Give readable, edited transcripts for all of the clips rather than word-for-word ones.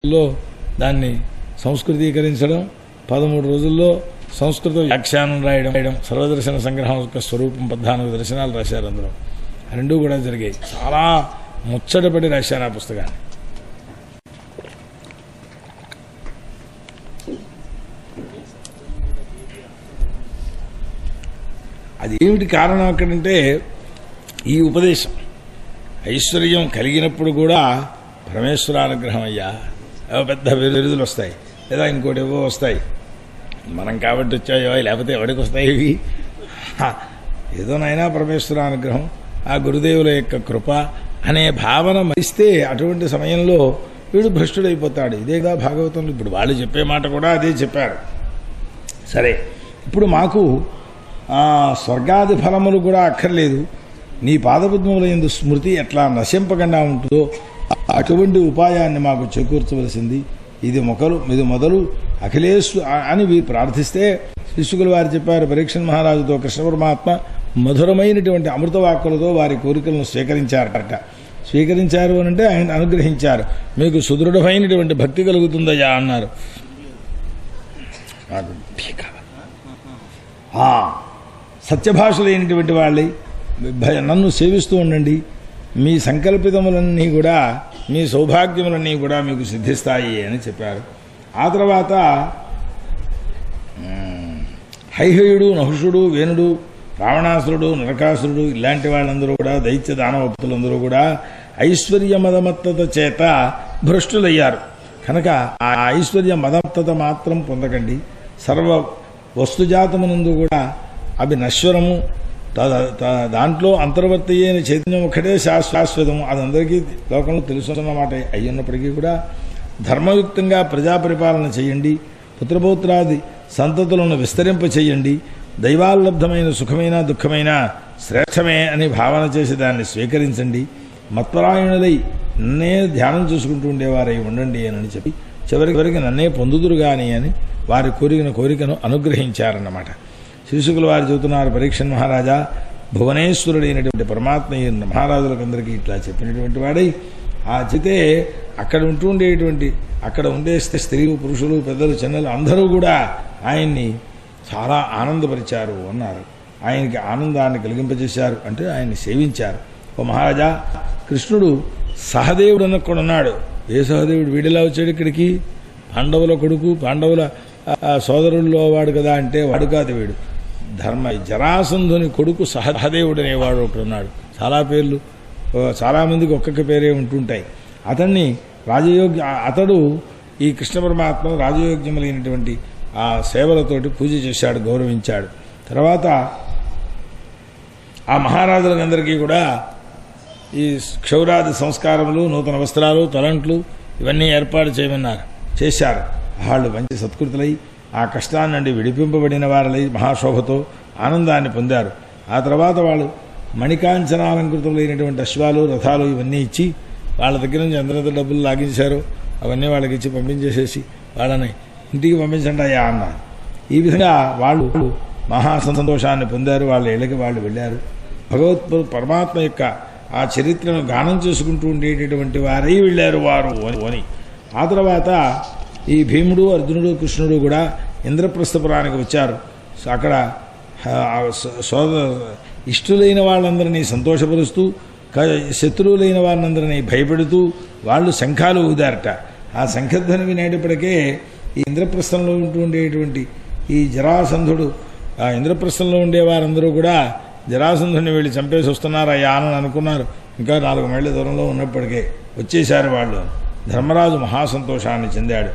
రోజుల్లో దాన్ని సంస్కృతీకరించడం, 13 రోజుల్లో సంస్కృత వ్యాఖ్యానం రాయడం, సర్వదర్శన సంగ్రహం యొక్క స్వరూపం 14 దర్శనాలు రాశారు. అందులో రెండూ కూడా జరిగాయి. చాలా ముచ్చటపడి రాశారు ఆ పుస్తకాన్ని. అది ఏమిటి కారణం అక్కడంటే ఈ ఉపదేశం. ఐశ్వర్యం కలిగినప్పుడు కూడా పరమేశ్వరానుగ్రహం అయ్యా, పెద్ద బిరుదులు వస్తాయి, లేదా ఇంకోటి ఏవో వస్తాయి, మనం కాబట్టి వచ్చాయో, లేకపోతే ఎవరికి వస్తాయి ఇవి, ఏదోనైనా పరమేశ్వరానుగ్రహం, ఆ గురుదేవుల యొక్క కృప అనే భావన మరిస్తే అటువంటి సమయంలో వీడు భ్రష్టుడైపోతాడు. ఇదేగా భాగవతంలో ఇప్పుడు వాళ్ళు చెప్పే మాట కూడా అదే చెప్పారు. సరే, ఇప్పుడు మాకు స్వర్గాది ఫలములు కూడా అక్కర్లేదు, నీ పాదపద్మముల యందు స్మృతి ఎట్లా నశింపకుండా ఉంటుందో అటువంటి ఉపాయాన్ని మాకు చేకూర్చవలసింది. ఇది మొదలు అఖిలేశు అని వీరు ప్రార్థిస్తే శిష్యులు వారు చెప్పారు. పరీక్షణ్ మహారాజుతో కృష్ణ పరమాత్మ మధురమైనటువంటి అమృతవాక్కులతో వారి కోరికలను స్వీకరించారట. స్వీకరించారు అనంటే ఆయన అనుగ్రహించారు. మీకు సుదృఢమైనటువంటి భక్తి కలుగుతుందయ్యా అన్నారు. సత్యభాషలైనటువంటి వాళ్ళే నన్ను సేవిస్తూ ఉండండి, మీ సంకల్పితములన్నీ కూడా, మీ సౌభాగ్యములన్నీ కూడా మీకు సిద్ధిస్తాయి అని చెప్పారు. ఆ తర్వాత హైహయుడు, నహుషుడు, వేణుడు, రావణాసురుడు, నరకాసురుడు ఇలాంటి వాళ్ళందరూ కూడా, దైత్య దానవక్తులందరూ కూడా ఐశ్వర్య మదమత్తత చేత భ్రష్టులయ్యారు. కనుక ఆ ఐశ్వర్య మదమత్తత మాత్రం పొందకండి. సర్వ వస్తుజాతమునందు కూడా అవి నశ్వరము, దాంట్లో అంతర్వర్తి అయిన చైతన్యం ఒకటే శాశ్వతము. అది అందరికీ లోకంలో తెలుసున్నమాట అయ్యున్నప్పటికీ కూడా ధర్మయుక్తంగా ప్రజాపరిపాలన చేయండి, పుత్రపౌత్రాది సంతతులను విస్తరింప చేయండి, దైవాల్లబ్ధమైన సుఖమైన దుఃఖమైన శ్రేష్టమే అని భావన చేసి దాన్ని స్వీకరించండి, మత్పరాయణులై నన్నే ధ్యానం చేసుకుంటూ ఉండేవారై ఉండండి అని చెప్పి చివరికి నన్నే పొందుదురు గాని అని వారి కోరికను అనుగ్రహించారన్నమాట. శ్రీశుకుల వారు చెబుతున్నారు, పరీక్షణ్ మహారాజా, భువనేశ్వరుడైనటువంటి పరమాత్మ మహారాజులకందరికీ ఇట్లా చెప్పినటువంటి వాడై ఆ చితే అక్కడ ఉంటుండేటువంటి, అక్కడ ఉండే స్త్రీలు, పురుషులు, పెద్దలు, చిన్నలు అందరూ కూడా ఆయన్ని చాలా ఆనందపరిచారు అన్నారు. ఆయనకి ఆనందాన్ని కలిగింపజేశారు, అంటే ఆయన్ని సేవించారు. ఓ మహారాజా, కృష్ణుడు సహదేవుడు అన్నక్కడున్నాడు. ఏ సహదేవుడు? వీడిలా వచ్చాడు ఇక్కడికి? పాండవుల కొడుకు, పాండవుల సోదరుల్లో వాడు కదా అంటే వాడు కాదు వీడు. జరాసంధుని కొడుకు సహదేవుడు అనేవాడు ఒకడు ఉన్నాడు. చాలా పేర్లు, చాలామందికి ఒక్కొక్క పేరే ఉంటుంటాయి. అతడు ఈ కృష్ణ పరమాత్మ రాజయోగ్యములైనటువంటి ఆ సేవలతోటి పూజ చేశాడు, గౌరవించాడు. తర్వాత ఆ మహారాజులందరికీ కూడా ఈ క్షౌరాది సంస్కారములు, నూతన వస్త్రాలు, తలంట్లు ఇవన్నీ ఏర్పాటు చేయమన్నారు. చేశారు. వాళ్ళు మంచి సత్కృతులై ఆ కష్టాన్ని నుండి విడిపింపబడిన వారలై మహాశోభతో ఆనందాన్ని పొందారు. ఆ తర్వాత వాళ్ళు మణికాంచనాలంకృతులైనటువంటి అశ్వాలు, రథాలు ఇవన్నీ ఇచ్చి వాళ్ళ దగ్గర నుంచి ఎంతెంత డబ్బులు లాగించారో అవన్నీ వాళ్ళకి ఇచ్చి పంపించేసేసి వాళ్ళని ఇంటికి పంపించండి అయ్యా అన్నారు. ఈ విధంగా వాళ్ళు మహాసంతోషాన్ని పొందారు. వాళ్ళ ఇళ్ళకి వాళ్ళు వెళ్ళారు. పరమాత్మ యొక్క ఆ చరిత్రను గానం చేసుకుంటూ ఉండేటటువంటి వారై వెళ్ళారు వారు అని. ఆ తర్వాత ఈ భీముడు, అర్జునుడు, కృష్ణుడు కూడా ఇంద్రప్రస్థపురానికి వచ్చారు. అక్కడ ఇష్టులైన వాళ్ళందరినీ సంతోషపరుస్తూ, శత్రువులైన వాళ్ళందరినీ భయపెడుతూ వాళ్ళు శంఖాలు ఊదారట. ఆ శంఖధ్వని వినేటప్పటికే ఈ ఇంద్రప్రస్థంలో ఉండేటువంటి ఈ జరాసంధుడు, ఆ ఇంద్రప్రస్థంలో ఉండేవారందరూ కూడా జరాసంధుని వెళ్ళి చంపేసి వస్తున్నారు అయ్యా అని అనుకున్నారు. ఇంకా 4 మైళ్ళ దూరంలో ఉన్నప్పటికే వచ్చేశారు వాళ్ళు. ధర్మరాజు మహాసంతోషాన్ని చెందాడు.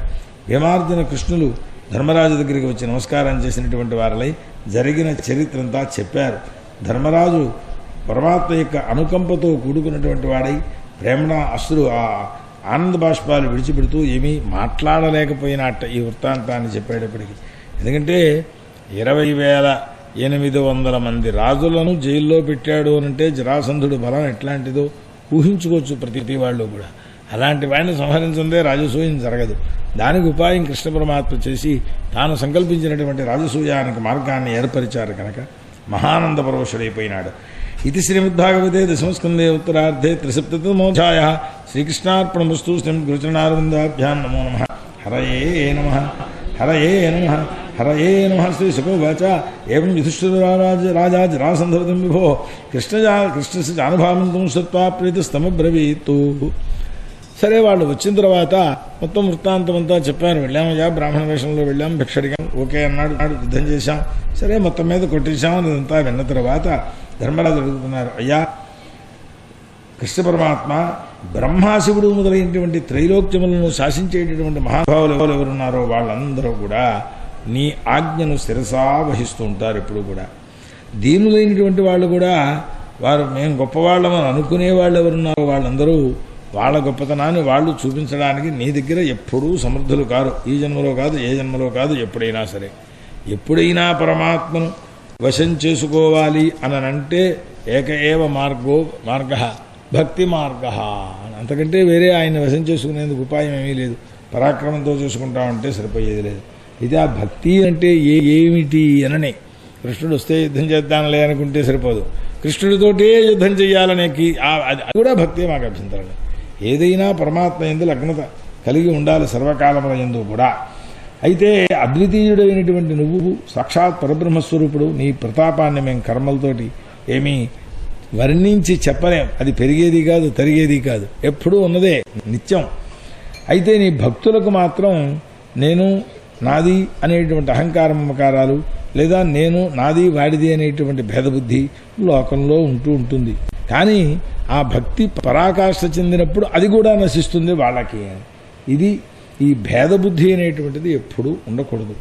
భీమార్జున కృష్ణులు ధర్మరాజు దగ్గరికి వచ్చి నమస్కారం చేసినటువంటి వారిలై జరిగిన చరిత్ర అంతా చెప్పారు. ధర్మరాజు పరమాత్మ యొక్క అనుకంపతో కూడుకున్నటువంటి వాడై ప్రేమణ ఆ ఆనంద బాష్పాలు విడిచిపెడుతూ ఏమీ మాట్లాడలేకపోయినట్ట ఈ వృత్తాంతాన్ని చెప్పేటప్పటికి. ఎందుకంటే 20,800 మంది రాజులను జైల్లో పెట్టాడు అనంటే జరాసంధుడు బలం ఎట్లాంటిదో ఊహించుకోవచ్చు ప్రతి వాళ్ళు కూడా. అలాంటి వాడిని సంహరించిందే రాజసూయం జరగదు. దానికి ఉపాయం కృష్ణ పరమాత్మ చేసి తాను సంకల్పించినటువంటి రాజసూయానికి మార్గాన్ని ఏర్పరిచారు కనుక మహానంద పరవశుడైపోయినాడు. ఇది శ్రీమద్భాగవతే దశమస్కందే ఉత్తరార్ధే 37తమోధ్యాయః. శ్రీకృష్ణార్పణమస్తు. శ్రీగురుచరణారవిందాభ్యాం నమో నమః. హరయే నమః. హరయే నమః. హరయే నమః. శ్రీ శుకోవాచ ఏం యుధిష్ఠిరాజా జరాసంధవతం విభో కృష్ణస్య జానుభావంతం శ్రుత్వా ప్రీతిస్తమబ్రవీతు. సరే, వాళ్ళు వచ్చిన తర్వాత మొత్తం వృత్తాంతం అంతా చెప్పారు. వెళ్ళామయ్యా, బ్రాహ్మణ వేషంలో వెళ్ళాం, భిక్షడిగాం, ఓకే అన్నాడు, యుద్ధం చేశాం, సరే మొత్తం మీద కొట్టేశాం. అదంతా విన్న తర్వాత ధర్మరాజు అడుగుతున్నారు, అయ్యా కృష్ణ పరమాత్మ బ్రహ్మాశివుడు మొదలైనటువంటి త్రైలోక్యములను శాసించేటటువంటి మహాభావులు ఎవరున్నారో వాళ్ళందరూ కూడా నీ ఆజ్ఞను శిరసా వహిస్తూ ఉంటారు ఎప్పుడు కూడా. దీనులైనటువంటి వాళ్ళు కూడా వారు మేము గొప్పవాళ్ళమని అనుకునే వాళ్ళు ఎవరున్నారో వాళ్ళందరూ వాళ్ళ గొప్పతనాన్ని వాళ్ళు చూపించడానికి నీ దగ్గర ఎప్పుడూ సమర్థులు కారు. ఈ జన్మలో కాదు, ఏ జన్మలో కాదు, ఎప్పుడైనా సరే. ఎప్పుడైనా పరమాత్మను వశం చేసుకోవాలి అని అంటే ఏక ఏవ మార్గ భక్తి మార్గ. అంతకంటే వేరే ఆయన వశం చేసుకునేందుకు ఉపాయం ఏమీ లేదు. పరాక్రమంతో చేసుకుంటామంటే సరిపోయేది లేదు. ఇది ఆ భక్తి అంటే ఏమిటి అననే. కృష్ణుడు వస్తే యుద్ధం చేద్దాంలే అనుకుంటే సరిపోదు. కృష్ణుడితోటే యుద్ధం చేయాలనే అది కూడా భక్తే మాకు అభ్యంతరం. ఏదైనా పరమాత్మ యందు లగ్నత కలిగి ఉండాలి సర్వకాలముల యందు కూడా. అయితే అద్వితీయుడైనటువంటి నువ్వు సాక్షాత్ పరబ్రహ్మస్వరూపుడు. నీ ప్రతాపాన్ని మేము కర్మలతోటి ఏమీ వర్ణించి చెప్పలేం. అది పెరిగేది కాదు, తరిగేది కాదు, ఎప్పుడూ ఉన్నదే, నిత్యం. అయితే నీ భక్తులకు మాత్రం నేను నాది అనేటువంటి అహంకారం మమకారాలు, లేదా నేను నాది వాడిది అనేటువంటి భేదబుద్ధి లోకంలో ఉంటూ ఉంటుంది. కానీ ఆ భక్తి పరాకాష్ఠ చెందినప్పుడు అది కూడా నశిస్తుంది వాళ్ళకి. ఇది ఈ భేదబుద్ధి అనేటువంటిది ఎప్పుడూ ఉండకూడదు.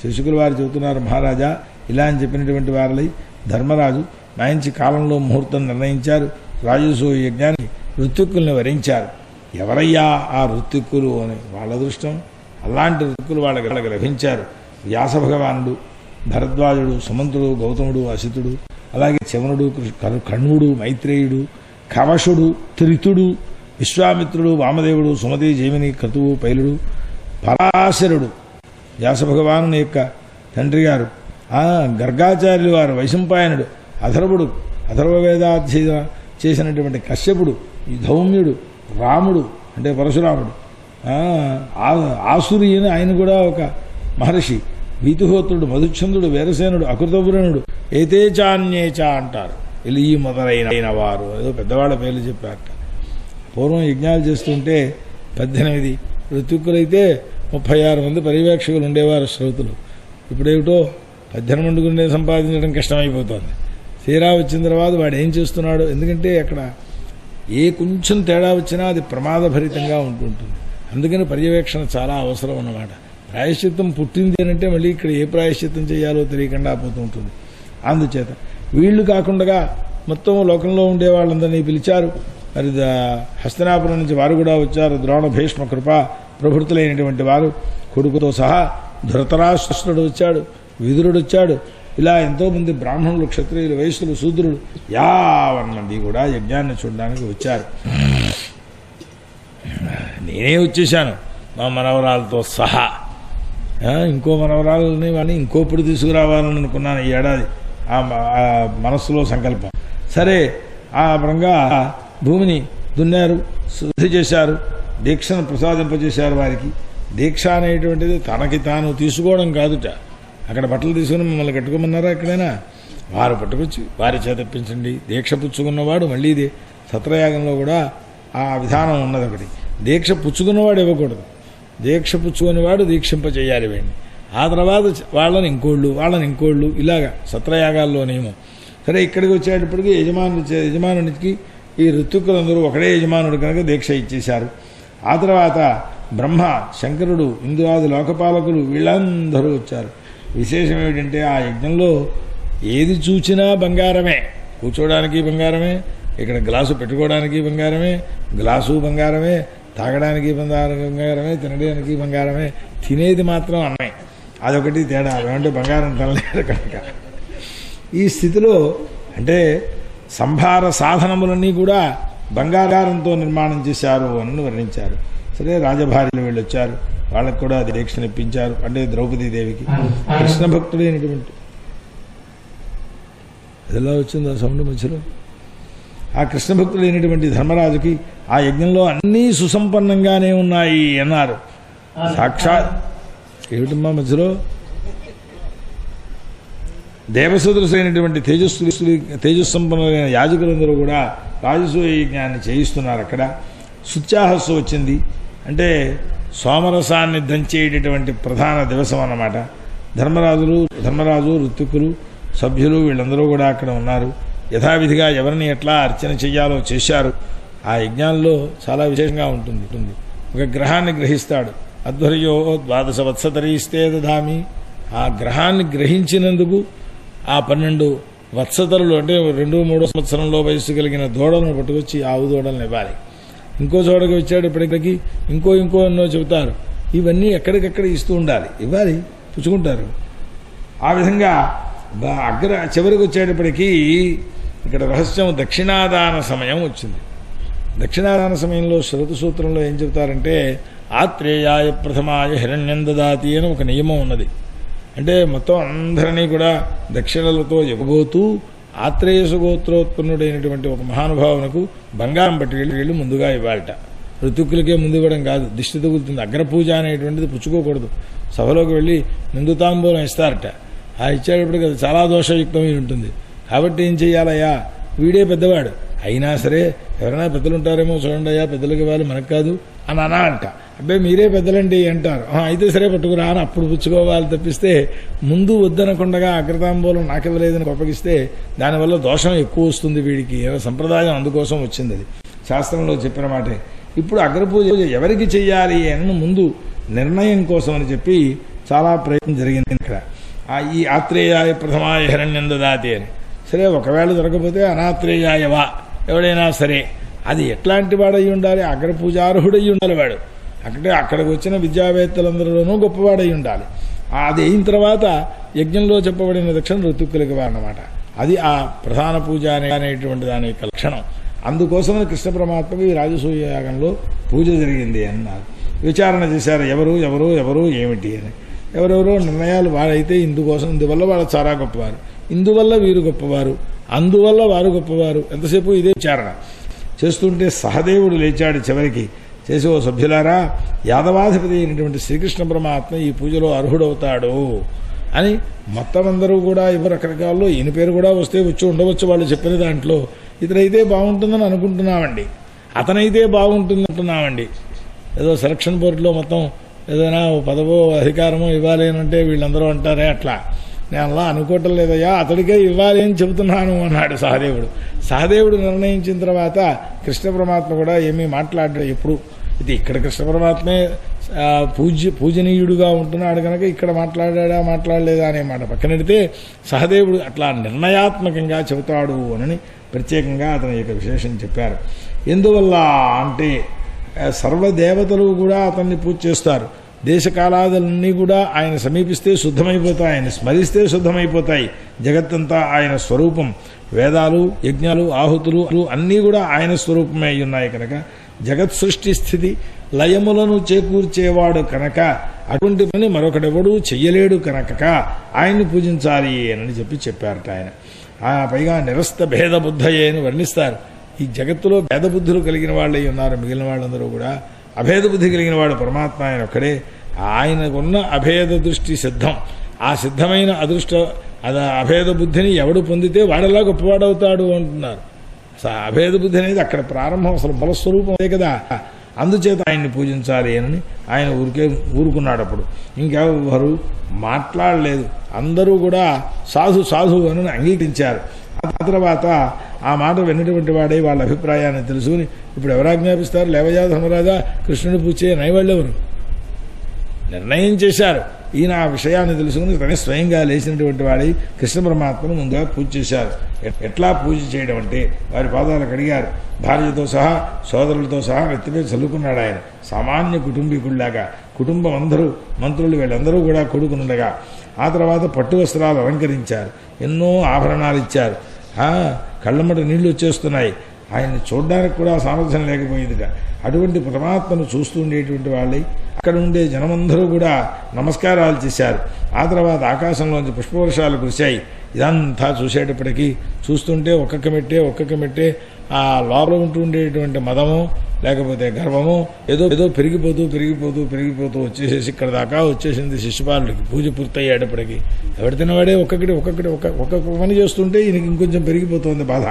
శిశుకుల వారు చెబుతున్నారు, మహారాజా ఇలా అని చెప్పినటువంటి వారిలై ధర్మరాజు మంచి కాలంలో ముహూర్తం నిర్ణయించారు. రాజసూయ యజ్ఞానికి ఋత్విక్కుల్ని వరించారు. ఎవరయ్యా ఆ ఋత్విక్కులు అని వాళ్ళ అదృష్టం. అలాంటి ఋత్విక్కులు వాళ్ళకి లభించారు. వ్యాస భగవానుడు, భరద్వాజుడు, సుమంతుడు, గౌతముడు, అసితుడు, అలాగే చవనుడు, కణ్వుడు, మైత్రేయుడు, కవశుడు, త్రితుడు, విశ్వామిత్రుడు, వామదేవుడు, సుమతి, జైమిని, క్రతువు, పైలుడు, పరాశరుడు, వ్యాస భగవాను యొక్క తండ్రి గారు, గర్గాచార్యులు వారు, వైశంపాయనుడు, అథర్వుడు, అథర్వవేదాధ్యయన చేసినటువంటి కశ్యపుడు, ధౌమ్యుడు, రాముడు అంటే పరశురాముడు, ఆసురి అని ఆయన కూడా ఒక మహర్షి, వీతుహోత్రుడు, మధుచంద్రుడు, వీరసేనుడు, అకృతపురణుడు, ఏతేచాన్యేచ అంటారు. ఇలా ఈ మొదలైన వారు ఏదో పెద్దవాళ్ళ పేర్లు చెప్పారట. పూర్వం యజ్ఞాలు చేస్తుంటే 18 ఋత్విక్కులైతే 36 మంది పర్యవేక్షకులు ఉండేవారు, శ్రౌతులు. ఇప్పుడేమిటో 18 సంపాదించడం కష్టమైపోతుంది. తీరా వచ్చిన తర్వాత వాడు ఏం చేస్తున్నాడు, ఎందుకంటే అక్కడ ఏ కొంచెం తేడా వచ్చినా అది ప్రమాదభరితంగా ఉంటుంటుంది. అందుకని పర్యవేక్షణ చాలా అవసరం అన్నమాట. ప్రాయశ్చిత్తం పుట్టింది అంటే మళ్ళీ ఇక్కడ ఏ ప్రాయశ్చిత్తం చేయాలో తెలియకుండా పోతూ ఉంటుంది. అందుచేత వీళ్ళు కాకుండా మొత్తం లోకంలో ఉండే వాళ్ళందరినీ పిలిచారు. మరి హస్తినాపురం నుంచి వారు కూడా వచ్చారు. ద్రోణ, భీష్మ, కృప ప్రభృతులైనటువంటి వారు కొడుకుతో సహా ధృతరాష్ట్రుడు వచ్చాడు, విదురుడు వచ్చాడు. ఇలా ఎంతోమంది బ్రాహ్మణులు, క్షత్రియులు, వైశ్యులు, శూద్రులు 50 మంది కూడా యజ్ఞాన్ని చూడడానికి వచ్చారు. నేనే వచ్చేసాను మా మనవరాలతో సహా. ఇంకో మనవరాలని వాడిని ఇంకోప్పుడు తీసుకురావాలని అనుకున్నాను ఈ ఏడాది. ఆ మనస్సులో సంకల్పం. సరే, ఆ పరంగా భూమిని దున్నారు, శుద్ధి చేశారు, దీక్షను ప్రసాదింపజేశారు వారికి. దీక్ష అనేటువంటిది తనకి తాను తీసుకోవడం కాదుట. అక్కడ బట్టలు తీసుకుని మిమ్మల్ని కట్టుకోమన్నారా ఎక్కడైనా? వారు పట్టుకొచ్చి వారి చేత ఇప్పించండి. దీక్ష పుచ్చుకున్నవాడు మళ్ళీ ఇది సత్రయాగంలో కూడా ఆ విధానం ఉన్నది. ఒకటి దీక్ష పుచ్చుకున్నవాడు ఇవ్వకూడదు, దీక్ష పుచ్చుకునేవాడు దీక్షింపచేయాలి వీడిని. ఆ తర్వాత వాళ్ళని ఇంకోళ్ళు ఇలాగా సత్రయాగాల్లో నియమం. సరే, ఇక్కడికి వచ్చేటప్పటికి యజమానునికి ఈ ఋత్విక్కులందరూ ఒకడే యజమానుడు కనుక దీక్ష ఇచ్చేశారు. ఆ తర్వాత బ్రహ్మ, శంకరుడు, ఇంద్రాది లోకపాలకులు వీళ్ళందరూ వచ్చారు. విశేషం ఏమిటంటే ఆ యజ్ఞంలో ఏది చూచినా బంగారమే. కూర్చోడానికి బంగారమే, ఇక్కడ గ్లాసు పెట్టుకోవడానికి బంగారమే, గ్లాసు బంగారమే, తాగడానికి బంగారమే, తినడానికి బంగారమే, తినేది మాత్రం అన్నమే. అదొకటి తేడా. ఏమంటే బంగారం తినలేరు కనుక. ఈ స్థితిలో అంటే సంభార సాధనములన్నీ కూడా బంగారంతో నిర్మాణం చేశారు అని వర్ణించారు. సరే, రాజభార్యలు వీళ్ళు వచ్చారు, వాళ్ళకు కూడా దీక్షను ఇప్పించారు. అంటే ద్రౌపదీదేవికి కృష్ణ భక్తుడైనటువంటి ఎలా వచ్చింది ఆ సౌండ్ మధ్యలో? ఆ కృష్ణ భక్తులైనటువంటి ధర్మరాజుకి ఆ యజ్ఞంలో అన్నీ సుసంపన్నంగానే ఉన్నాయి అన్నారు. సాక్షాత్ ఏమిటమ్మా మధ్యలో దేవసదృశైనటువంటి తేజస్సంపన్నులైన యాజకులందరూ కూడా రాజసూయ యజ్ఞాన్ని చేయిస్తున్నారు. అక్కడ సుత్యాహస్సు వచ్చింది అంటే సోమరసాన్ని దంచేటటువంటి ప్రధాన దివసం అన్నమాట. ధర్మరాజు ఋత్వికులు సభ్యులు వీళ్ళందరూ కూడా అక్కడ ఉన్నారు. యథావిధిగా ఎవరిని ఎట్లా అర్చన చెయ్యాలో చేశారు. ఆ యజ్ఞాల్లో చాలా విశేషంగా ఉంటుంది. ఒక గ్రహాన్ని గ్రహిస్తాడు. అధ్వర్యో 12 వత్సతరీస్తే దధామి. ఆ గ్రహాన్ని గ్రహించినందుకు ఆ 12 వత్సతరులు అంటే 2-3 సంవత్సరంలో వయస్సు కలిగిన దూడలను పట్టుకొచ్చి ఆవు దూడలను ఇవ్వాలి. ఇంకో చోటకి వచ్చాడు ఇప్పటికి ఇంకో ఎన్నో చెబుతారు. ఇవన్నీ ఎక్కడికక్కడ ఇస్తూ ఉండాలి, ఇవ్వాలి, పుచ్చుకుంటారు. ఆ విధంగా చివరికి వచ్చేటప్పటికీ ఇక్కడ రహస్యం దక్షిణాదాన సమయం వచ్చింది. దక్షిణాదాన సమయంలో శృత సూత్రంలో ఏం చెబుతారంటే ఆత్రేయాయ ప్రథమాయ హిరణ్యం దదాతి అని ఒక నియమం ఉన్నది. అంటే మొత్తం అందరినీ కూడా దక్షిణలతో ఇవ్వబోతూ ఆత్రేయసు గోత్రోత్పన్నుడైనటువంటి ఒక మహానుభావునకు బంగారం పట్టి వీళ్ళు ముందుగా ఇవ్వాలట. ఋతుక్కులకే ముందు ఇవ్వడం కాదు, దిష్టి తగులుతుంది. అగ్రపూజ అనేటువంటిది పుచ్చుకోకూడదు. సభలోకి వెళ్ళి ముందు తాంబూలం ఇస్తారట. ఆ ఇచ్చేటప్పటికి అది చాలా దోషయుక్తమై ఉంటుంది. కాబట్టి ఏం చెయ్యాలయ్యా, వీడే పెద్దవాడు అయినా సరే ఎవరైనా పెద్దలు ఉంటారేమో చూడండి అయ్యా, పెద్దలకి ఇవ్వాలి మనకు కాదు అని అంట. అబ్బాయి మీరే పెద్దలండి అంటారు. అయితే సరే పట్టుకురా అని అప్పుడు పుచ్చుకోవాలి తప్పిస్తే ముందు వద్దనకుండగా అగ్రతాంబూలం నాకివ్వలేదని కోపగిస్తే దానివల్ల దోషం ఎక్కువ వస్తుంది వీడికి. సంప్రదాయం అందుకోసం వచ్చింది, అది శాస్త్రంలో చెప్పిన మాటే. ఇప్పుడు అగ్రపూజ ఎవరికి చెయ్యాలి అని ముందు నిర్ణయం కోసం అని చెప్పి చాలా ప్రయత్నం జరిగింది ఇక్కడ. ఈ ఆత్రేయాయ ప్రథమాయ హిరణ్యం దదాతి అని. సరే ఒకవేళ దొరకపోతే అనాత్రేయాయవా ఎవడైనా సరే, అది ఎట్లాంటి వాడు అయి ఉండాలి, అగ్రపూజార్హుడు అయి ఉండాలి వాడు. అక్కడికి వచ్చిన విద్యావేత్తలందరిలోనూ గొప్పవాడై ఉండాలి. అది అయిన తర్వాత యజ్ఞంలో చెప్పబడిన దక్షిణ ఋతుక్కులకి అన్నమాట. అది ఆ ప్రధాన పూజ అనేటువంటి దాని యొక్క లక్షణం. అందుకోసమని కృష్ణ పరమాత్మకి ఈ రాజసూయ యాగంలో పూజ జరిగింది అన్నారు. విచారణ చేశారు ఎవరు ఏమిటి అని. ఎవరెవరో నిర్ణయాలు వాడైతే ఇందువల్ల వాళ్ళు చాలా గొప్పవారు, ఇందువల్ల వీరు గొప్పవారు, అందువల్ల వారు గొప్పవారు. ఎంతసేపు ఇదే విచారణ చేస్తుంటే సహదేవుడు లేచాడు చివరికి చేసి, ఓ సభ్యులారా, యాదవాధిపతి అయినటువంటి శ్రీకృష్ణ పరమాత్మ ఈ పూజలో అర్హుడవుతాడు అని మొత్తం అందరూ కూడా ఎవరు రకరకాల్లో ఈయన పేరు కూడా వచ్చి ఉండవచ్చు వాళ్ళు చెప్పిన దాంట్లో. ఇతనైతే బాగుంటుందని అనుకుంటున్నామండి, అతనైతే బాగుంటుంది అంటున్నామండి. ఏదో సెలక్షన్ బోర్డులో మొత్తం ఏదైనా పదవో అధికారమో ఇవ్వాలి అని అంటే వీళ్ళందరూ అంటారే అట్లా. నేను అలా అనుకోవటం లేదయ్యా, అతడికే ఇవ్వాలి అని చెబుతున్నాను అన్నాడు సహదేవుడు నిర్ణయించిన తర్వాత కృష్ణ పరమాత్మ కూడా ఏమీ మాట్లాడాడు ఎప్పుడు. ఇది ఇక్కడ కృష్ణ పరమాత్మే పూజనీయుడుగా ఉంటున్నాడు కనుక ఇక్కడ మాట్లాడలేదా అనే మాట పక్కనెడితే సహదేవుడు అట్లా నిర్ణయాత్మకంగా చెబుతాడు అని ప్రత్యేకంగా అతని యొక్క విశేషం చెప్పారు. ఎందువల్ల అంటే సర్వదేవతలు కూడా అతన్ని పూజ చేస్తారు. దేశకాలాదులన్నీ కూడా ఆయన సమీపిస్తే శుద్ధమైపోతాయి, ఆయన స్మరిస్తే శుద్ధమైపోతాయి. జగత్తంతా ఆయన స్వరూపం. వేదాలు, యజ్ఞాలు, ఆహుతులు అన్నీ కూడా ఆయన స్వరూపమే అయి ఉన్నాయి కనుక జగత్ సృష్టి స్థితి లయములను చేకూర్చేవాడు కనుక అటువంటి పని మరొకడెవడూ చెయ్యలేడు కనుక ఆయన్ని పూజించాలి అని చెప్పారట ఆయన. పైగా నిరస్త భేద బుద్ధయే అని వర్ణిస్తారు. ఈ జగత్తులో భేదబుద్ధులు కలిగిన వాళ్ళై ఉన్నారు, మిగిలిన వాళ్ళందరూ కూడా అభేద బుద్ధి కలిగిన వాడు పరమాత్మ ఆయన ఒక్కడే. ఆయనకున్న అభేద దృష్టి సిద్ధం. ఆ సిద్ధమైన అభేద బుద్ధిని ఎవడు పొందితే వాడలా గొప్పవాడవుతాడు అంటున్నారు. అభేద బుద్ధి అనేది అక్కడ ప్రారంభం, అసలు బలస్వరూపం అదే కదా. అందుచేత ఆయన్ని పూజించాలి అని ఆయన ఊరుకున్నాడు. అప్పుడు ఇంకెవరు మాట్లాడలేదు, అందరూ కూడా సాధు అని అంగీకరించారు. ఆ తర్వాత ఆ మాట విన్నటువంటి వాడే వాళ్ళ అభిప్రాయాన్ని తెలుసుకుని ఇప్పుడు ఎవరు ఆజ్ఞాపిస్తారు, లేవయా ధర్మరాజా కృష్ణుని పూజ చేయని వాళ్ళెవరు నిర్ణయం చేశారు. ఈయన ఆ విషయాన్ని తెలుసుకుని తనే స్వయంగా లేచినటువంటి వాడి కృష్ణ పరమాత్మను ముందుగా పూజ చేశారు. ఎట్లా పూజ చేయడం అంటే వారి పాదాలకు అడిగారు. భార్యతో సహా సోదరులతో సహా నెత్తిపై చల్లుకున్నాడు ఆయన. సామాన్య కుటుంబీకుల్లాగా కుటుంబం అందరూ మంత్రులు వీళ్ళందరూ కూడా కొడుకునుండగా ఆ తర్వాత పట్టు వస్త్రాలు అలంకరించారు, ఎన్నో ఆభరణాలు ఇచ్చారు. కళ్ళమ్మట నీళ్లు వచ్చేస్తున్నాయి. ఆయన్ని చూడడానికి కూడా సామర్థ్యం లేకపోయిందిట. అటువంటి పరమాత్మను చూస్తూ ఉండేటువంటి వాళ్ళే అక్కడ ఉండే జనమందరూ కూడా నమస్కారాలు చేశారు. ఆ తర్వాత ఆకాశంలోంచి పుష్పవర్షాలు కురిశాయి. ఇదంతా చూసేటప్పటికీ చూస్తుంటే ఒక్కొక్క మెట్టే ఆ లోపల ఉంటుండేటువంటి మదము లేకపోతే గర్వము ఏదో ఏదో పెరిగిపోతూ పెరిగిపోతూ పెరిగిపోతూ వచ్చేసేసి ఇక్కడ దాకా వచ్చేసింది శిశుపాలుడికి. పూజ పూర్తయ్యేటప్పటికి ఎవరి తినవాడే ఒక్కొక్క పని చేస్తుంటే ఈయనకి ఇంకొంచెం పెరిగిపోతుంది బాధ.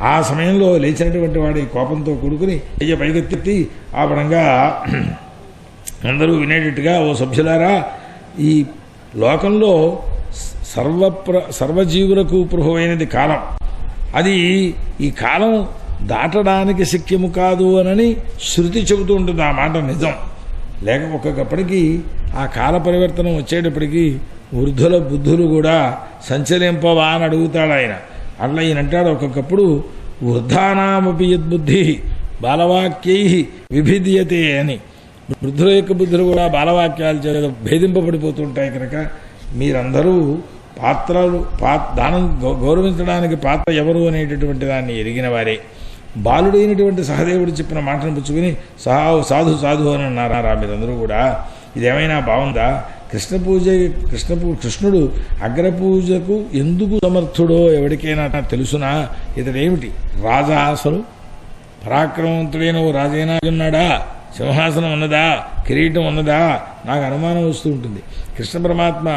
ఆ సమయంలో లేచినటువంటి వాడి కోపంతో కూడుకుని అయ్య పైకెత్తి ఆ పరంగా అందరూ వినేటట్టుగా, ఓ సభ్యులారా, ఈ లోకంలో సర్వజీవులకు ప్రభువైనది కాలం. అది ఈ కాలం దాటడానికి శక్యము కాదు అని శృతి చెబుతూ ఉంటుంది. ఆ మాట నిజం. లేక ఒక్కొక్కప్పటికీ ఆ కాల పరివర్తనం వచ్చేటప్పటికీ వృద్ధుల బుద్ధులు కూడా సంచలింపవా అని అడుగుతాడు ఆయన. అట్లా ఈయన అంటాడు, ఒక్కొక్కప్పుడు వృద్ధానామపి యద్బుద్ధి బాలవాక్యై విభిద్యతే అని. వృద్ధుల యొక్క బుద్ధులు కూడా బాలవాక్యాలు చేత భేదింపబడిపోతుంటాయి. కనుక మీరందరూ దానం గౌరవించడానికి పాత్ర ఎవరు అనేటటువంటి దాన్ని ఎరిగిన వారే. బాలుడైనటువంటి సహదేవుడు చెప్పిన మాటను పుచ్చుకుని సాధు సాధు అని అన్నారా మీరందరూ కూడా? ఇదేమైనా బాగుందా? కృష్ణుడు అగ్రపూజకు ఎందుకు సమర్థుడో ఎవరికైనా తెలుసునా? ఇతడేమిటి రాజా? అసలు పరాక్రమవంతుడైన ఓ రాజైనా ఉన్నాడా? సింహాసనం ఉన్నదా? కిరీటం ఉన్నదా? నాకు అనుమానం వస్తూ ఉంటుంది. కృష్ణ పరమాత్మ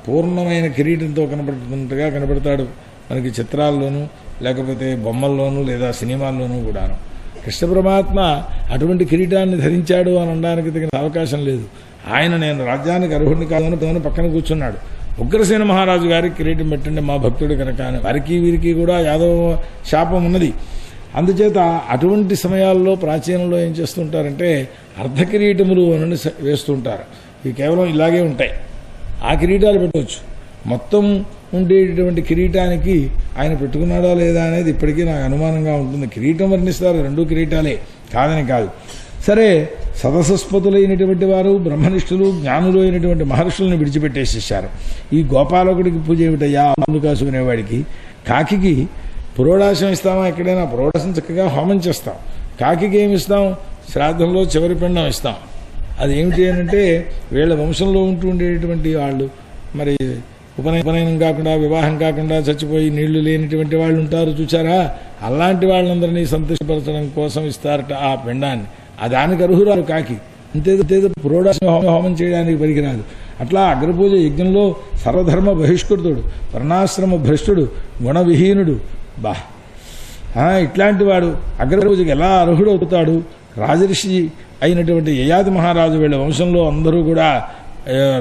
పూర్ణమైన కిరీటంతో కనబడుతున్నట్టుగా కనబడతాడు మనకి చిత్రాల్లోనూ లేకపోతే బొమ్మల్లోనూ లేదా సినిమాల్లోనూ కూడాను. కృష్ణ పరమాత్మ అటువంటి కిరీటాన్ని ధరించాడు అని అనడానికి తగిన అవకాశం లేదు. ఆయన నేను రాజ్యానికి అర్హుడిని కాదని పక్కన కూర్చున్నాడు. ఉగ్రసేన మహారాజు గారికి కిరీటం పెట్టండి మా భక్తుడు కనుక. వారికి వీరికి కూడా యాదవ శాపం ఉన్నది. అందుచేత అటువంటి సమయాల్లో ప్రాచీనంలో ఏం చేస్తుంటారంటే అర్ధకిరీటములు అని వేస్తుంటారు. ఇవి కేవలం ఇలాగే ఉంటాయి. ఆ కిరీటాలు పెట్టవచ్చు. మొత్తం ఉండేటటువంటి కిరీటానికి ఆయన పెట్టుకున్నాడా లేదా అనేది ఇప్పటికీ నాకు అనుమానంగా ఉంటుంది. కిరీటం వర్ణిస్తారు, రెండు కిరీటాలే, కాదని కాదు. సరే, సదసస్పతులైనటువంటి వారు బ్రహ్మనిష్ఠులు జ్ఞానులు అయినటువంటి మహర్షులను విడిచిపెట్టేసేసారు. ఈ గోపాలకుడికి పూజ ఏమిటయ్యా అమ్ములు కాసుకునేవాడికి? కాకి పురోడాశం ఇస్తామా? ఎక్కడైనా పురోడాశం చక్కగా హోమం చేస్తాం. కాకి ఏమి ఇస్తాం? శ్రాద్ధంలో చివరి పిండం ఇస్తాం. అది ఏమిటి అంటే వీళ్ళ వంశంలో ఉంటూ ఉండేటువంటి వాళ్ళు మరి ఉపనయనం కాకుండా వివాహం కాకుండా చచ్చిపోయి నీళ్లు లేనిటువంటి వాళ్ళు ఉంటారు చూచారా? అలాంటి వాళ్ళందరినీ సంతోషపరచడం కోసం ఇస్తారట ఆ పిండాన్ని. దానికి అర్హురాలు కాకి. అంతేదో పురోడాశం హోమం చేయడానికి పనికిరాదు. అట్లా అగ్రపూజ యజ్ఞంలో సర్వధర్మ బహిష్కృతుడు, వర్ణాశ్రమ భ్రష్టుడు, గుణవిహీనుడు, ఇట్లాంటి వాడు అగ్రపూజకి ఎలా అర్హుడవుతాడు? రాజర్షి అయినటువంటి యయాతి మహారాజు వీళ్ళ వంశంలో అందరూ కూడా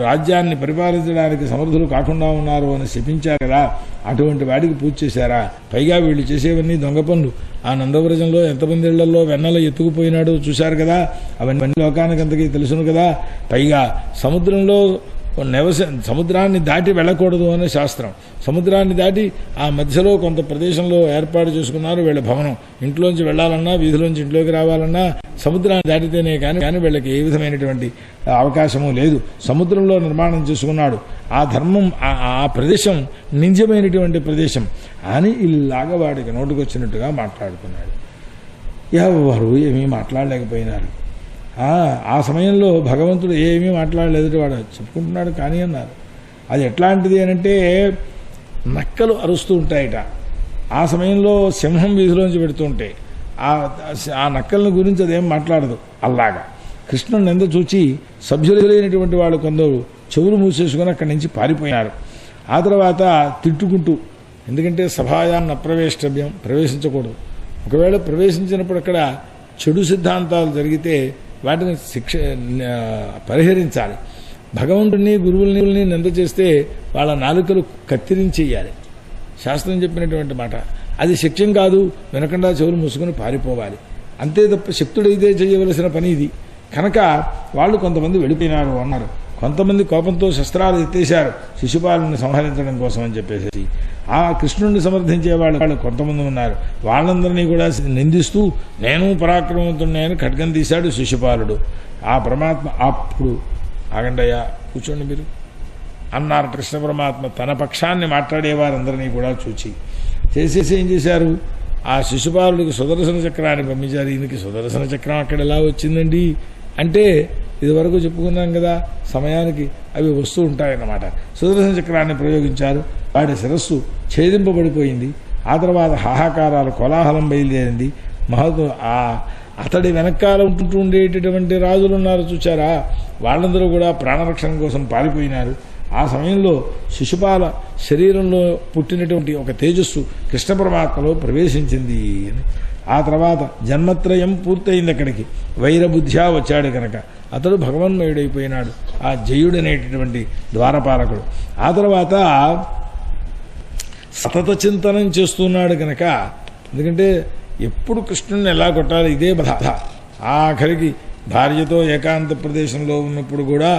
రాజ్యాన్ని పరిపాలించడానికి సమర్థులు కాకుండా ఉన్నారు అని శపించారు కదా. అటువంటి వాడికి పూజ చేశారా? పైగా వీళ్ళు చేసేవన్నీ దొంగ పనులు. ఆ నందవ్రజంలో ఎంతమంది ఇళ్లలో వెన్నెల ఎత్తుకుపోయినాడో చూశారు కదా. అవన్నీ లోకానికి అంతకీ తెలుసును కదా. పైగా సముద్రంలో సముద్రాన్ని దాటి వెళ్ళకూడదు అనే శాస్త్రం. సముద్రాన్ని దాటి ఆ మధ్యలో కొంత ప్రదేశంలో ఏర్పాటు చేసుకున్నారు వీళ్ళ భవనం. ఇంట్లోంచి వెళ్లాలన్నా వీధిలోంచి ఇంట్లోకి రావాలన్నా సముద్రాన్ని దాటితేనే కానీ వీళ్ళకి ఏ విధమైనటువంటి అవకాశము లేదు. సముద్రంలో నిర్మాణం చేసుకున్నాడు. ఆ ధర్మం ఆ ప్రదేశం నిజమైనటువంటి ప్రదేశం అని ఇలాగా వాడికి నోటుకొచ్చినట్టుగా మాట్లాడుకున్నాడు. ఎవరు ఏమీ మాట్లాడలేకపోయినారు. ఆ సమయంలో భగవంతుడు ఏమీ మాట్లాడలేదు. వాడు చెప్పుకుంటున్నాడు కానీ అన్నారు. అది ఎట్లాంటిది అనంటే నక్కలు అరుస్తూ ఉంటాయిట. ఆ సమయంలో సింహం వీధిలోంచి పెడుతూ ఉంటాయి. ఆ నక్కల గురించి అదేం మాట్లాడదు. అలాగా కృష్ణుని ఎంత చూచి సభ్యులైనటువంటి వాళ్ళు కొందరు చెవులు మూసేసుకుని అక్కడి నుంచి పారిపోయినారు. ఆ తర్వాత తిట్టుకుంటూ, ఎందుకంటే సభాయాన్ని అప్రవేష్టవ్యం, ప్రవేశించకూడదు. ఒకవేళ ప్రవేశించినప్పుడు అక్కడ చెడు సిద్ధాంతాలు జరిగితే వాటిని పరిహరించాలి. భగవంతుడిని గురువుల్ని నింద చేస్తే వాళ్ళ నాలుకలు కత్తిరించేయాలి. శాస్త్రం చెప్పినటువంటి మాట. అది శిక్షం కాదు. వినకుండా చెవులు మూసుకొని పారిపోవాలి. అంతే తప్ప శక్తుడైతే చేయవలసిన పని ఇది. కనుక వాళ్ళు కొంతమంది వెళ్ళిపోయినారు అన్నారు. కొంతమంది కోపంతో శస్త్రాలు ఎత్తేశారు శిశుపాలను సంహరించడం కోసం అని చెప్పేసి. ఆ కృష్ణుడిని సమర్థించే వాళ్ళు కొంతమంది ఉన్నారు. వాళ్ళందరినీ కూడా నిందిస్తూ నేను పరాక్రమవంతుడిని ఖడ్గం తీశాడు శిశుపాలుడు. ఆ పరమాత్మ అప్పుడు ఆగండయ్యా కూర్చోండి మీరు అన్నారు కృష్ణ పరమాత్మ. తన పక్షాన్ని మాట్లాడేవారందరినీ కూడా చూచి చేసేసి ఏం చేశారు? ఆ శిశుపాలుడికి సుదర్శన చక్రాన్ని పంపించారు. ఈయనకి సుదర్శన చక్రం అక్కడ ఎలా వచ్చిందండి అంటే, ఇదివరకు చెప్పుకున్నాం కదా, సమయానికి అవి వస్తూ ఉంటాయన్నమాట. సుదర్శన చక్రాన్ని ప్రయోగించారు. వాడి శిరస్సు ఛేదింపబడిపోయింది. ఆ తర్వాత హాహాకారాలు, కోలాహలం బయలుదేరింది. అతడి వెనకాల ఉంటూ ఉండేటటువంటి రాజులు ఉన్నారు చూచారా, వాళ్ళందరూ కూడా ప్రాణరక్షణ కోసం పారిపోయినారు. ఆ సమయంలో శిశుపాల శరీరంలో పుట్టినటువంటి ఒక తేజస్సు కృష్ణ పరమాత్మలో ప్రవేశించింది. ఆ తర్వాత జన్మత్రయం పూర్తయింది. అక్కడికి వైరబుద్ధ్యా వచ్చాడు కనుక అతడు భగవన్మయుడైపోయినాడు, ఆ జయుడనేటటువంటి ద్వారపాలకుడు. ఆ తర్వాత సతత చింతనం చేస్తున్నాడు కనుక, ఎందుకంటే ఎప్పుడు కృష్ణుడిని ఎలా కొట్టాలి ఇదే బాధ. ఆఖరికి భార్యతో ఏకాంత ప్రదేశంలో ఉన్నప్పుడు కూడా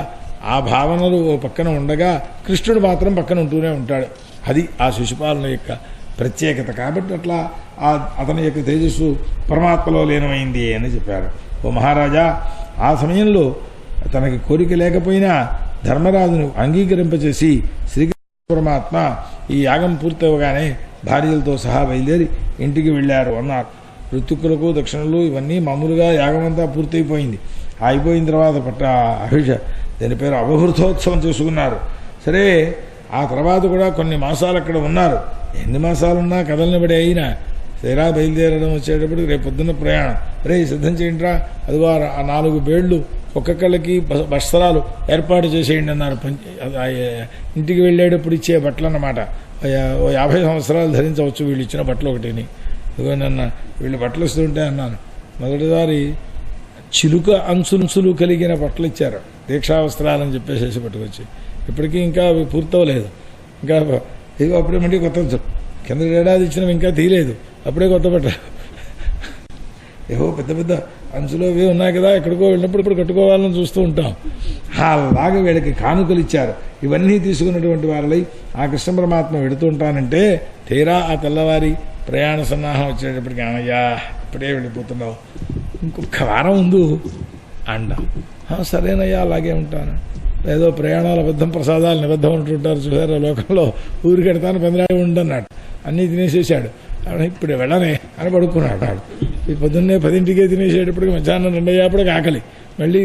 ఆ భావనలు ఓ పక్కన ఉండగా కృష్ణుడు మాత్రం పక్కన ఉంటూనే ఉంటాడు. అది ఆ శిశుపాలన యొక్క ప్రత్యేకత. కాబట్టి అట్లా అతని యొక్క తేజస్సు పరమాత్మలో లీనమైంది అని చెప్పారు. ఓ మహారాజా, ఆ సమయంలో తనకి కోరిక లేకపోయినా ధర్మరాజును అంగీకరింపచేసి శ్రీకృష్ణ పరమాత్మ ఈ యాగం పూర్తవగానే భార్యలతో సహా బయలుదేరి ఇంటికి వెళ్ళారు అన్నారు. ఋతుక్కులకు దక్షిణలు ఇవన్నీ మామూలుగా యాగమంతా పూర్తయిపోయింది. అయిపోయిన తర్వాత దీని పేరు అవభృతోత్సవం చేసుకున్నారు. సరే, ఆ తర్వాత కూడా కొన్ని మాసాలు అక్కడ ఉన్నారు. ఎన్ని మాసాలున్నా కథల్ని బడి అయినా తీరా బయలుదేరడం వచ్చేటప్పటికి రేపు పొద్దున్న ప్రయాణం. సిద్ధం చేయండిరా, అదిగో ఆ 4 బేళ్లు ఒక్కొక్కళ్ళకి వస్త్రాలు ఏర్పాటు చేసేయండి అన్నారు. ఇంటికి వెళ్ళేటప్పుడు ఇచ్చే బట్టలు అన్నమాట. 50 సంవత్సరాలు ధరించవచ్చు వీళ్ళు ఇచ్చిన బట్టలు ఒకటిని. ఇదిగో నన్న వీళ్ళు బట్టలు ఇస్తుంటే అన్నాను, మొదటిసారి చిలుక అంచులు కలిగిన బట్టలు ఇచ్చారు, దీక్షావస్త్రాలని చెప్పేసి పట్టుకొచ్చి. ఇప్పటికీ ఇంకా అవి పూర్తవలేదు. ఇంకా ఇదిగో అప్పుడే మళ్ళీ కొత్త కింద ఏడాది ఇచ్చినవి ఇంకా తీయలేదు, అప్పుడే కొత్త బట్ట. ఏవో పెద్ద పెద్ద అంచులో ఇవే ఉన్నాయి కదా, ఎక్కడికో వెళ్ళినప్పుడు ఇప్పుడు కట్టుకోవాలని చూస్తూ ఉంటాం. అలాగే వీళ్ళకి కానుకలు ఇచ్చారు. ఇవన్నీ తీసుకున్నటువంటి వాళ్ళై ఆ కృష్ణ పరమాత్మ వెడుతూ ఉంటానంటే తీరా ఆ తెల్లవారి ప్రయాణ సన్నాహం వచ్చేటప్పటికి అయ్యా ఇప్పుడే వెళ్ళిపోతున్నావు, ఇంకొక వారం ముందు అండ. సరేనయ్యా అలాగే ఉంటాను. ఏదో ప్రయాణాల అబద్ధం, ప్రసాదాలు నిబద్ధం ఉంటుంటారు చూసారు లోకంలో. ఊరికి పెడతాను పెందరాడు ఉండన్నాడు, అన్నీ తినేసేసాడు. ఇప్పుడు వెళ్ళనే అని పడుకున్నాడు. ఈ పొద్దున్నే 10ంటికే తినేసేటప్పటికి మధ్యాహ్నం 2 అయ్యేప్పటికి ఆకలి. మళ్ళీ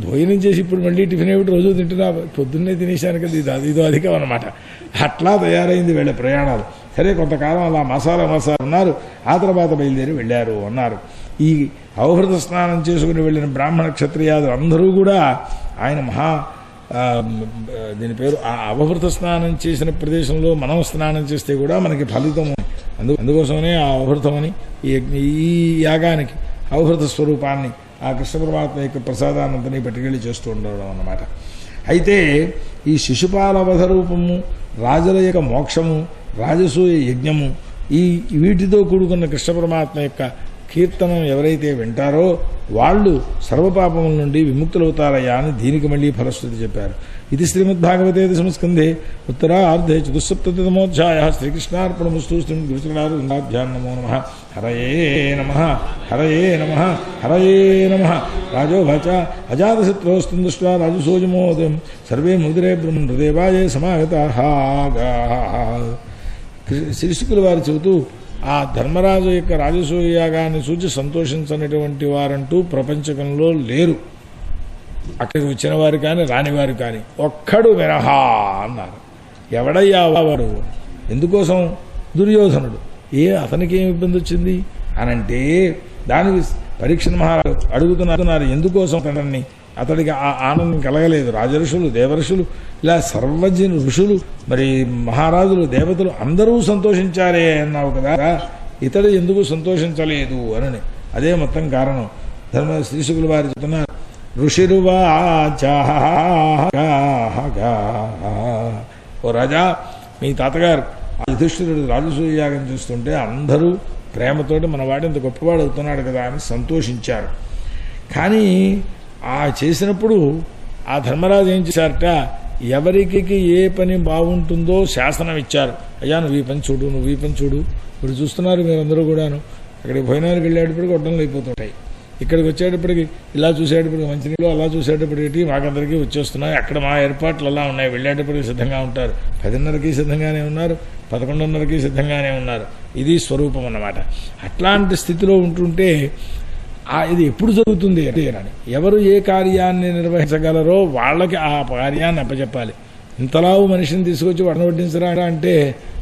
భోజనం చేసి ఇప్పుడు మళ్ళీ టిఫిన్ ఏమిటి రోజు తింటున్నా, పొద్దున్నే తినేసాను కదా, ఇదో అధికం అన్నమాట. అట్లా తయారైంది వీళ్ళ ప్రయాణాలు. సరే, కొంతకాలం అలా మాసాలు ఉన్నారు. ఆ తర్వాత బయలుదేరి వెళ్ళారు అన్నారు. ఈ అవహృత స్నానం చేసుకుని వెళ్ళిన బ్రాహ్మణ క్షత్రియాదులు అందరూ కూడా ఆయన దీని పేరు ఆ అవహృత స్నానం చేసిన ప్రదేశంలో మనం స్నానం చేస్తే కూడా మనకి ఫలితము. అందుకోసమనే ఆ అవహృతమని ఈ యాగానికి అవహృత స్వరూపాన్ని ఆ కృష్ణ పరమాత్మ యొక్క ప్రసాదానంతని పట్టుకెళ్ళి చేస్తూ ఉండడం అన్నమాట. అయితే ఈ శిశుపాల వధ రూపము, రాజుల యొక్క మోక్షము, రాజసూయ యజ్ఞము, వీటితో కూడుకున్న కృష్ణ పరమాత్మ యొక్క కీర్తనం ఎవరైతే వింటారో వాళ్ళు సర్వపాపముల నుండి విముక్తులవుతారయ్యా అని దీనికి మళ్ళీ ఫలశ్రుతి చెప్పారు. ఇది శ్రీమద్భాగవతే దశమస్కంధే ఉత్తరార్ధే చతుస్సప్తతితమోధ్యాయః శ్రీకృష్ణార్పణమస్తు. శ్రీకృష్ణార్పణమస్తు. నమో నమః. హరయే నమః. హరయే నమః. హరయే నమః. రాజోవాచ అజాతశత్రోస్తం దృష్ట్వా రాజసూయమోదయం సర్వే ముదిరే బ్రహ్మ హృదయవాయే సమాగతాః. శీర్షికుల వారు చెబుతూ ఆ ధర్మరాజు యొక్క రాజసూయ యాగాన్ని చూచి సంతోషించనటువంటి వారంటూ ప్రపంచకంలో లేరు. అక్కడికి వచ్చిన వారు కానీ రానివారు కానీ ఒక్కడు వినహా అన్నారు. ఎవడయ్యా వాడు? ఎందుకోసం? దుర్యోధనుడు. అతనికి ఏమి ఇబ్బంది వచ్చింది అనంటే దానికి పరీక్ష మహారాజు అడుగుతున్నారు, ఎందుకోసం అతన్ని? అతడికి ఆ ఆనందం కలగలేదు. రాజఋషులు, దేవఋషులు, ఇలా సర్వజన ఋషులు, మరి మహారాజులు, దేవతలు అందరూ సంతోషించారే అన్నావు కదా, ఇతడు ఎందుకు సంతోషించలేదు అని. అదే మొత్తం కారణం. శ్రీశుకుల వారు చెప్తున్నారు, ఋషిరువాచ, ఓ రాజా, మీ తాతగారు యుధిష్ఠిరుడు రాజసూయ యాగం చేస్తుంటే అందరూ ప్రేమతోటి మనవాడు ఇంత గొప్పవాడు అవుతున్నాడు కదా అని సంతోషించారు. కానీ ఆ చేసినప్పుడు ఆ ధర్మరాజు ఏం చేశారట, ఎవరికి ఏ పని బాగుంటుందో శాసనం ఇచ్చారు. అయ్యా నువ్వు ఈ పని చూడు, నువ్వు ఈ పని చూడు. ఇప్పుడు చూస్తున్నారు మీరందరూ కూడాను. అక్కడికి భోజనానికి వెళ్ళేటప్పటికి వడ్డనలు అయిపోతుంటాయి. ఇక్కడికి వచ్చేటప్పటికి ఇలా చూసేటప్పటికి మంచినీళ్ళు, అలా చూసేటప్పటికి మాకందరికీ వచ్చేస్తున్నాయి. అక్కడ మా ఏర్పాట్లు అలా ఉన్నాయి. వెళ్ళేటప్పటికి సిద్ధంగా ఉంటారు. 10:30కి సిద్ధంగానే ఉన్నారు, 11:30కి సిద్ధంగానే ఉన్నారు. ఇది స్వరూపం అన్నమాట. అట్లాంటి స్థితిలో ఉంటుంటే ఇది ఎప్పుడు జరుగుతుంది అంటే, ఎవరు ఏ కార్యాన్ని నిర్వహించగలరో వాళ్ళకి ఆ కార్యాన్ని అప్పచెప్పాలి. ఇంతలావు మనిషిని తీసుకొచ్చి వడ్డించరా అంటే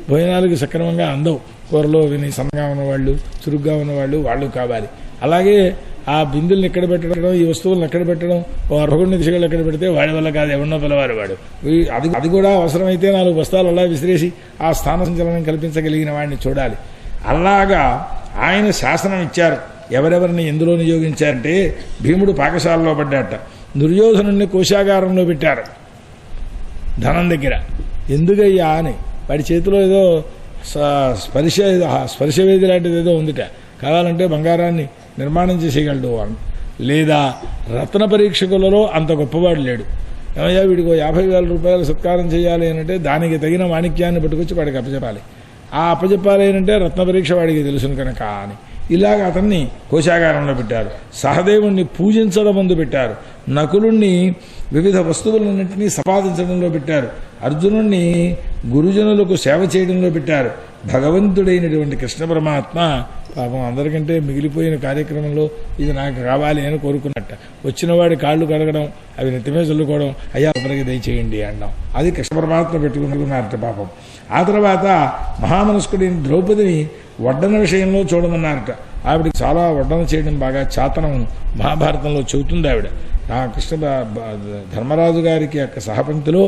భోజనాలకు సక్రమంగా అందవు. కూరలో విని సన్నగా ఉన్నవాళ్ళు, చురుగ్గా ఉన్నవాళ్ళు వాళ్ళు కావాలి. అలాగే ఆ బిందుల్ని ఎక్కడ పెట్టడం, ఈ వస్తువులను ఎక్కడ పెట్టడం, ఓ అర్హుడిని దిశగా ఎక్కడ పెడితే వాడి వల్ల కాదు, ఎవరినో పిల్లవాడు వాడు. అది కూడా అవసరమైతే 4 బస్తాలు అలా విసిరేసి ఆ స్థాన సంచలనం కల్పించగలిగిన వాడిని చూడాలి. అలాగా ఆయన శాసనం ఇచ్చారు. ఎవరెవరిని ఎందులో నియోగించారంటే, భీముడు పాకశాలలో పడ్డాట, దుర్యోధనుడిని కోశాగారంలో పెట్టారు ధనం దగ్గర. ఎందుకయ్యా అని వాడి చేతిలో ఏదో స్పర్శవేది లాంటిది ఏదో ఉందిట, కావాలంటే బంగారాన్ని నిర్మాణం చేసేయగలడు అని. లేదా రత్న పరీక్షకులలో అంత గొప్పవాడు లేడు. ఏమయ్యా వీడికి 50,000 రూపాయలు సత్కారం చేయాలి అంటే దానికి తగిన మాణిక్యాన్ని పట్టుకొచ్చి వాడికి అప్పచెప్పాలి. ఆ అప్పచెప్పాలి అంటే రత్న పరీక్ష వాడికి తెలుసును కనుక అని ఇలాగ అతన్ని కోశాగారంలో పెట్టారు. సహదేవుణ్ణి పూజించడం ముందు పెట్టారు. నకులుణ్ణి వివిధ వస్తువులన్నింటినీ సంపాదించడంలో పెట్టారు. అర్జునుణ్ణి గురుజనులకు సేవ చేయడంలో పెట్టారు. భగవంతుడైనటువంటి కృష్ణ పరమాత్మ పాపం అందరికంటే మిగిలిపోయిన కార్యక్రమంలో ఇది నాకు కావాలి అని కోరుకున్నట్ట. వచ్చినవాడి కాళ్ళు కడగడం, అవి నెత్తిమే చల్లుకోవడం, అయ్యా ఎవరికి దయచేయండి అనడం, అది కృష్ణ పరమాత్మ పెట్టుకున్నారట పాపం. ఆ తర్వాత మహామనస్కుడైన ద్రౌపదిని వడ్డన విషయంలో చూడమన్నారట. ఆవిడికి చాలా వడ్డన చేయడం బాగా చాతనం మహాభారతంలో చెబుతుంది ఆవిడ. నా కృష్ణ ధర్మరాజు గారికి యొక్క సహపంక్తిలో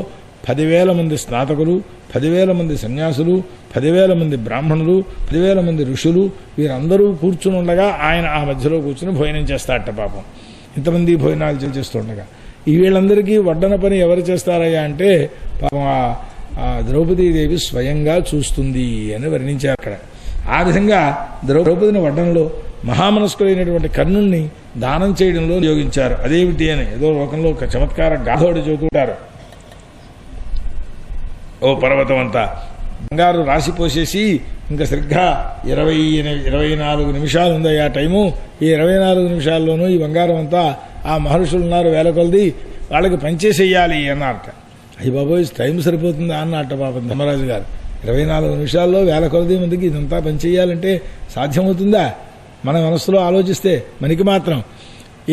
10,000 మంది స్నాతకులు, 10,000 మంది సన్యాసులు, 10,000 మంది బ్రాహ్మణులు, 10,000 మంది ఋషులు, వీరందరూ కూర్చుని ఉండగా ఆయన ఆ మధ్యలో కూర్చుని భోజనం చేస్తాడట పాపం. ఇంతమంది భోజనాలు చేస్తుండగా ఈ వీళ్ళందరికీ వడ్డన పని ఎవరు చేస్తారయ్యా అంటే పాపం ఆ ద్రౌపదీదేవి స్వయంగా చూస్తుంది అని వర్ణించారు అక్కడ. ఆ విధంగా ద్రౌపదిని వడ్డనలో మహామనస్కులైనటువంటి కర్ణుణ్ణి దానం చేయడంలో నియోగించారు. అదేమిటి అని ఏదో లోకంలో ఒక చమత్కార గాథోడు చెబుతుంటారు. ఓ పర్వతం అంతా బంగారు రాసి పోసేసి ఇంకా సరిగ్గా 24 నిమిషాలు ఉంది ఆ టైము. ఈ 24 నిమిషాల్లోనూ ఈ బంగారం అంతా ఆ మహర్షులు ఉన్నారు వేల కొలది, వాళ్ళకి పనిచేసేయాలి అన్నారట. అయ్యి బాబోయ్ టైం సరిపోతుందా అన్నట్ట పాపం ధర్మరాజు గారు. 24 నిమిషాల్లో వేల కొలది మందికి ఇదంతా పనిచేయాలంటే సాధ్యమవుతుందా? మన మనస్సులో ఆలోచిస్తే మనకి మాత్రం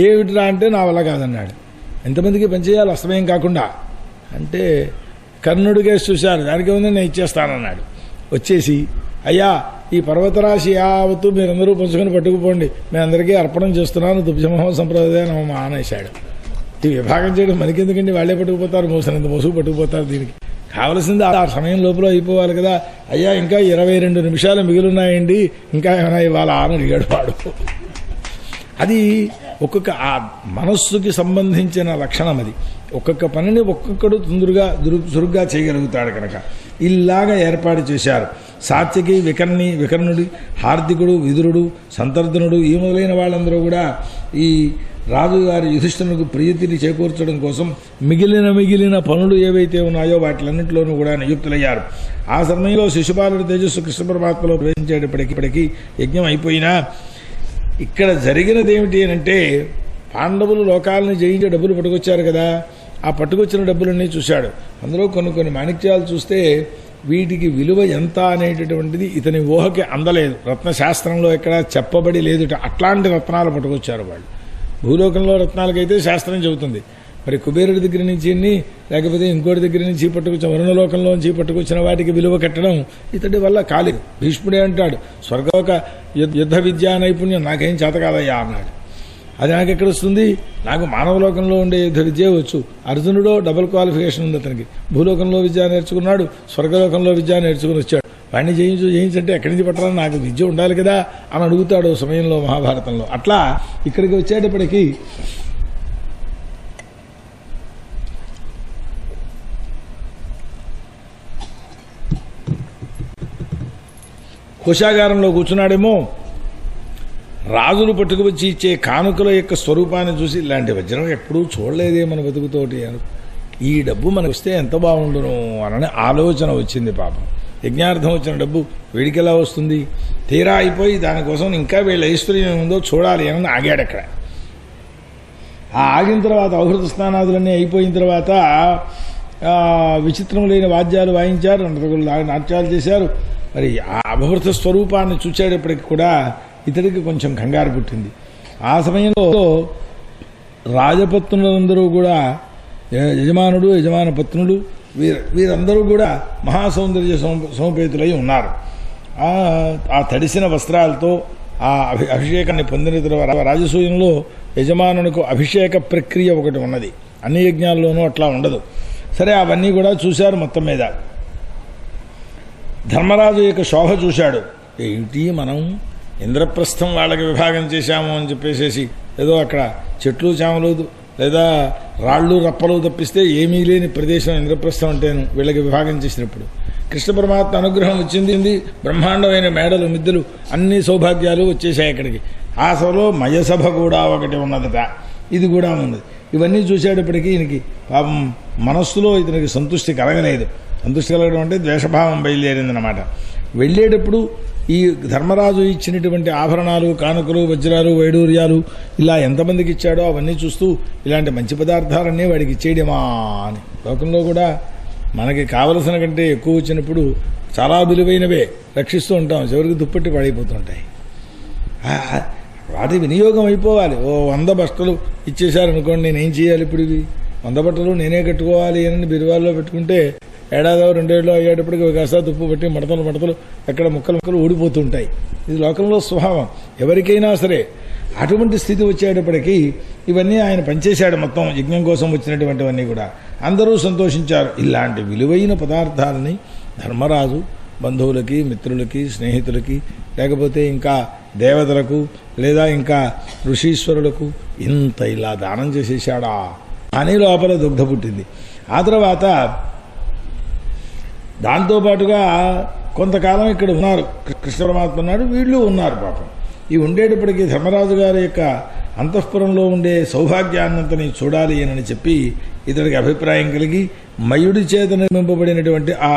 ఏమిటిరా అంటే నా వల్ల కాదన్నాడు. ఎంతమందికి పనిచేయాలి అస్తమయం కాకుండా అంటే కర్ణుడికే చూశారు, దానికి ఉంది నేను ఇచ్చేస్తానన్నాడు. వచ్చేసి అయ్యా ఈ పర్వతరాశి యావత్తు మీరందరూ పంచుకొని పట్టుకుపోండి, మీ అందరికీ అర్పణం చేస్తున్నాను, దుబ్జమోహం సంప్రదాయం అనేశాడు. ఈ విభాగం చేయడం మనకెందుకండి, వాళ్లే పట్టుకుపోతారు, మోసనంత మోసుకు పట్టుకుపోతారు. దీనికి కావలసింది ఆ సమయం లోపల అయిపోవాలి కదా. అయ్యా ఇంకా 22 నిమిషాలు మిగిలిన్నాయండి, ఇంకా ఏమైనా ఇవాళ అని అడిగాడు వాడు. అది ఒక్కొక్క ఆ మనస్సుకి సంబంధించిన లక్షణం. అది ఒక్కొక్క పనిని ఒక్కొక్కడు తొందరగా చురుగ్గా చేయగలుగుతాడు కనుక ఇలాగా ఏర్పాటు చేశారు. సాత్యకి, వికర్ణుడి, హార్దికుడు, విదురుడు, సంతర్ధనుడు ఈ మొదలైన వాళ్ళందరూ కూడా ఈ రాజుగారి యుధిష్ఠిరునికి ప్రీతిని చేకూర్చడం కోసం మిగిలిన పనులు ఏవైతే ఉన్నాయో వాటిలన్నింటిలోనూ కూడా నియుక్తులయ్యారు. ఆ సమయంలో శిశుపాలుడి తేజస్సు కృష్ణ పరమాత్మలో ప్రవేశించేటప్పటికి యజ్ఞం అయిపోయినా ఇక్కడ జరిగినది ఏమిటి అంటే పాండవులు లోకాలను జయించే డబ్బులు పట్టుకొచ్చారు కదా, ఆ పట్టుకొచ్చిన డబ్బులన్నీ చూశాడు. అందులో కొన్ని మాణిక్యాలు చూస్తే వీటికి విలువ ఎంత అనేటటువంటిది ఇతని ఊహకి అందలేదు. రత్నశాస్త్రంలో ఎక్కడ చెప్పబడి లేదుట. అట్లాంటి రత్నాలు పట్టుకొచ్చారు వాళ్ళు. భూలోకంలో రత్నాలకైతే శాస్త్రం చెబుతుంది. మరి కుబేరుడి దగ్గర నుంచి లేకపోతే ఇంకోటి దగ్గర నుంచి పట్టుకొచ్చిన వరుణలోకంలోంచి పట్టుకొచ్చిన వాటికి విలువ కట్టడం ఇతడి వల్ల కాలేదు. భీష్ముడే అంటాడు, స్వర్గలోక యుద్ధ విద్యా నైపుణ్యం నాకేం చేత కాదయ్యా అన్నాడు. అది నాకెక్కడ వస్తుంది, నాకు మానవలోకంలో ఉండే యుద్ధ విద్య వచ్చు. అర్జునుడో డబుల్ క్వాలిఫికేషన్ ఉంది అతనికి. భూలోకంలో విద్య నేర్చుకున్నాడు, స్వర్గలోకంలో విద్య నేర్చుకుని వచ్చాడు. వాడిని జయించంటే ఎక్కడి నుంచి పట్టాలని నాకు విద్య ఉండాలి కదా అని అడుగుతాడు సమయంలో మహాభారతంలో. అట్లా ఇక్కడికి వచ్చేటప్పటికీ కోశాగారంలో కూర్చున్నాడేమో. రాజులు పట్టుకువచ్చి ఇచ్చే కానుకల యొక్క స్వరూపాన్ని చూసి ఇలాంటి వజ్రం ఎప్పుడూ చూడలేదే మన బతుకుతోటి అని, ఈ డబ్బు మనకు వస్తే ఎంత బాగుండును అనని ఆలోచన వచ్చింది పాపం. యజ్ఞార్థం వచ్చిన డబ్బు వీడికి ఎలా వస్తుంది? తీరా అయిపోయి దానికోసం ఇంకా వీళ్ళ ఐశ్వర్యం ఏముందో చూడాలి అని ఆగాడు అక్కడ. ఆ ఆగిన తర్వాత ఔహృత స్నానాదులన్నీ అయిపోయిన తర్వాత విచిత్రములైన వాద్యాలు వాయించారు, నాట్యాలు చేశారు. మరి ఆ అభవృత స్వరూపాన్ని చూసేటప్పటికి కూడా ఇతడికి కొంచెం కంగారు పుట్టింది. ఆ సమయంలో రాజపత్నులందరూ కూడా యజమానుడు, యజమాన పత్నులు, వీరందరూ కూడా మహాసౌందర్య సముపేతులై ఉన్నారు. ఆ తడిసిన వస్త్రాలతో ఆ అభిషేకాన్ని పొందిన తర్వాత రాజసూయంలో యజమానునికి అభిషేక ప్రక్రియ ఒకటి ఉన్నది. అన్ని యజ్ఞాల్లోనూ అట్లా ఉండదు. సరే, అవన్నీ కూడా చూశారు. మొత్తం మీద ధర్మరాజు యొక్క శోభ చూశాడు. ఏమిటి, మనం ఇంద్రప్రస్థం వాళ్ళకి విభాగం చేశాము అని చెప్పేసేసి ఏదో అక్కడ చెట్లు చేమలు లేదా రాళ్ళు రప్పలు తప్పిస్తే ఏమీ లేని ప్రదేశం ఇంద్రప్రస్థం అంటేను వీళ్ళకి విభాగం చేసినప్పుడు కృష్ణ పరమాత్మ అనుగ్రహం వచ్చింది. బ్రహ్మాండమైన మేడలు మిద్దెలు అన్ని సౌభాగ్యాలు వచ్చేసాయి అక్కడికి. ఆ సభలో మయసభ కూడా ఒకటి ఉన్నదట, ఇది కూడా ఉంది. ఇవన్నీ చూసేటప్పటికీ ఈయనకి పాపం మనస్సులో ఇతనికి సంతృష్టి కలగలేదు. సంతృష్టి కలగడం అంటే ద్వేషభావం బయలుదేరిందనమాట. వెళ్ళేటప్పుడు ఈ ధర్మరాజు ఇచ్చినటువంటి ఆభరణాలు, కానుకలు, వజ్రాలు, వైడూర్యాలు ఇలా ఎంతమందికి ఇచ్చాడో అవన్నీ చూస్తూ ఇలాంటి మంచి పదార్థాలన్నీ వాడికి ఇచ్చేయడమా అని. లోకంలో కూడా మనకి కావలసిన కంటే ఎక్కువ వచ్చినప్పుడు చాలా విలువైనవే రక్షిస్తూ ఉంటాం, చివరికి దుప్పట్టి పడైపోతుంటాయి. వాటి వినియోగం అయిపోవాలి. 100 బట్టలు ఇచ్చేశారనుకోండి, నేనేం చేయాలి ఇప్పుడు? ఇవి 100 బట్టలు నేనే కట్టుకోవాలి అని బిరువాల్లో పెట్టుకుంటే ఏడాదో 2 ఏళ్ళు అయ్యేటప్పటికి కాస్త తుప్పు పట్టి మడతలు ఎక్కడ ముక్కలు ఊడిపోతుంటాయి. ఇది లోకంలో స్వభావం ఎవరికైనా సరే. అటువంటి స్థితి వచ్చేటప్పటికీ ఇవన్నీ ఆయన పనిచేశాడు. మొత్తం యజ్ఞం కోసం వచ్చినటువంటివన్నీ కూడా అందరూ సంతోషించారు. ఇలాంటి విలువైన పదార్థాలని ధర్మరాజు బంధువులకి, మిత్రులకి, స్నేహితులకి, లేకపోతే ఇంకా దేవతలకు, లేదా ఇంకా ఋషీశ్వరులకు ఇంత ఇలా దానం చేసేసాడా అని లోపల దుగ్ధ పుట్టింది. ఆ తర్వాత దాంతోపాటుగా కొంతకాలం ఇక్కడ ఉన్నారు. కృష్ణ పరమాత్మ ఉన్నాడు, వీళ్ళు ఉన్నారు. పాపం ఈ ఉండేటప్పటికీ ధర్మరాజు గారి యొక్క అంతఃపురంలో ఉండే సౌభాగ్యాన్నంతని చూడాలి అని చెప్పి ఇతడికి అభిప్రాయం కలిగి మయుడి చేత నిర్మింపబడినటువంటి ఆ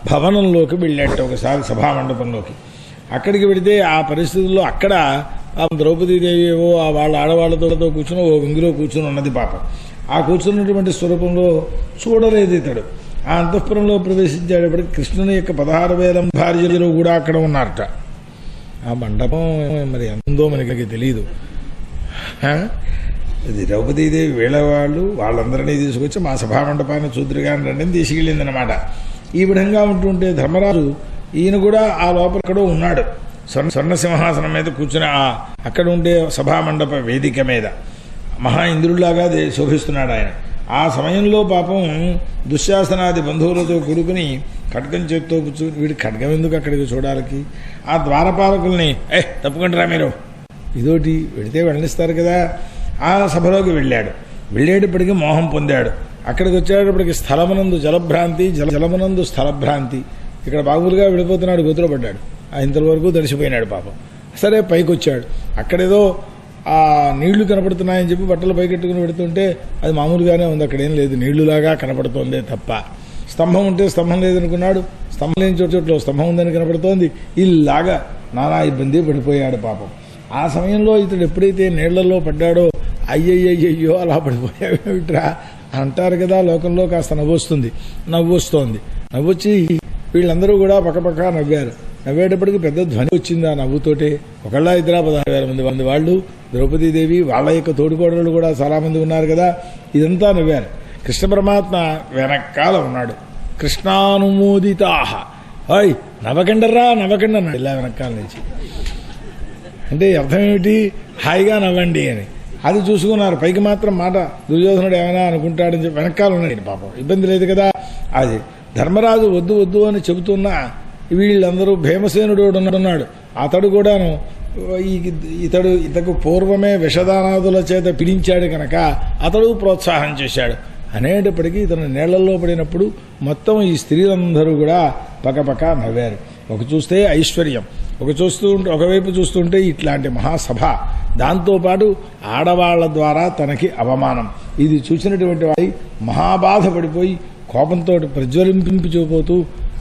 భవనంలోకి వెళ్ళాట ఒకసారి, సభామండపంలోకి. అక్కడికి వెళితే ఆ పరిస్థితుల్లో అక్కడ ద్రౌపదీదేవి ఏవో వాళ్ళ ఆడవాళ్లతో కూర్చుని ఓ వింగిలో కూర్చుని ఉన్నది. పాపం ఆ కూర్చున్నటువంటి స్వరూపంలో చూడలేదు ఇతడు. ఆ అంతఃపురంలో ప్రవేశించేటప్పటికి కృష్ణుని యొక్క 16,000 భార్యలు కూడా అక్కడ ఉన్నారట. ఆ మండపం మరి ఎంతో మనకి తెలియదు. ద్రౌపదీదేవి వీళ్ళ వాళ్ళందరినీ తీసుకొచ్చి మా సభామండపాన్ని చూద్దురుగాని రండి తీసుకెళ్ళిందనమాట. ఈ విధంగా ఉంటుంటే ధర్మరాజు ఈయన కూడా ఆ లోపల ఎక్కడో ఉన్నాడు. స్వర్ణసింహాసనం మీద కూర్చుని అక్కడ ఉండే సభామండప వేదిక మీద మహా ఇంద్రుడిలాగా శోభిస్తున్నాడు ఆయన. ఆ సమయంలో పాపం దుశ్శాసనాది బంధువులతో కూడుకుని ఖడ్గం చేత్తో కూర్చుని, వీడి ఖడ్గం ఎందుకు అక్కడికి చూడాలకి, ఆ ద్వారపాలకుల్ని తప్పుకుంటారా మీరు, ఇదోటి వెళితే వెళ్ళనిస్తారు కదా. ఆ సభలోకి వెళ్ళాడు. వెళ్ళేటప్పటికీ మోహం పొందాడు. అక్కడికి వచ్చేటప్పటికి స్థలమునందు జలభ్రాంతి, జలమునందు స్థలభ్రాంతి. ఇక్కడ బాగులుగా వెళ్ళిపోతున్నాడు, గోతులో పడ్డాడు. ఇంతవరకు తడిసిపోయినాడు పాపం. సరే పైకి వచ్చాడు. అక్కడేదో ఆ నీళ్లు కనపడుతున్నాయని చెప్పి బట్టలు పైకెట్టుకుని పెడుతుంటే అది మామూలుగానే ఉంది, అక్కడేం లేదు, నీళ్లులాగా కనపడుతోందే తప్ప. స్తంభం ఉంటే స్తంభం లేదనుకున్నాడు, స్తంభం లేని చోట్ల స్తంభం ఉందని కనపడుతోంది. ఇలాగా నానా ఇబ్బంది పడిపోయాడు పాపం. ఆ సమయంలో ఇతడు ఎప్పుడైతే నీళ్లలో పడ్డాడో అయ్యయ్యో అలా పడిపోయావిట్రా అంటారు కదా లోకంలో. కాస్త నవ్వొస్తోంది. నవ్వొచ్చి వీళ్ళందరూ కూడా పక్కపక్క నవ్వారు. నవ్వేటప్పటికి పెద్ద ధ్వని వచ్చింది ఆ నవ్వుతోటే. ఒకళ్ళ 16,000 మంది వాళ్ళు, ద్రౌపదీదేవి వాళ్ళ యొక్క తోడుకోడళ్ళు కూడా చాలా మంది ఉన్నారు కదా. ఇదంతా నవ్వారు. కృష్ణ పరమాత్మ వెనకాల ఉన్నాడు. కృష్ణానుమోదితాహ, ఓయ్ నవ్వకండర్రా నవ్వకండి ఇలా వెనకాల నుంచి. అంటే అర్థం ఏమిటి, హాయిగా నవ్వండి అని. అది చూసుకున్నారు. పైకి మాత్రం మాట దుర్యోధనుడు ఏమైనా అనుకుంటాడని చెప్పి వెనకాల ఉన్నాడు. పాపం ఇబ్బంది లేదు కదా. అది ధర్మరాజు వద్దు అని చెబుతున్నా వీళ్ళందరూ భీమసేనుడు ఉన్నాడు. అతడు కూడాను ఇతకు పూర్వమే విషదానాదుల చేత పిలించాడు కనుక అతడు ప్రోత్సాహం చేశాడు. అనేటప్పటికీ ఇతను నీళ్లలో పడినప్పుడు మొత్తం ఈ స్త్రీలందరూ కూడా పక్కపక్క నవ్వారు. చూస్తే ఐశ్వర్యం, ఒకవైపు చూస్తుంటే ఇట్లాంటి మహాసభ, దాంతోపాటు ఆడవాళ్ల ద్వారా తనకి అవమానం. ఇది చూసినటువంటి వాడి మహాబాధపడిపోయి కోపంతో ప్రజ్వలింపించిపోతూ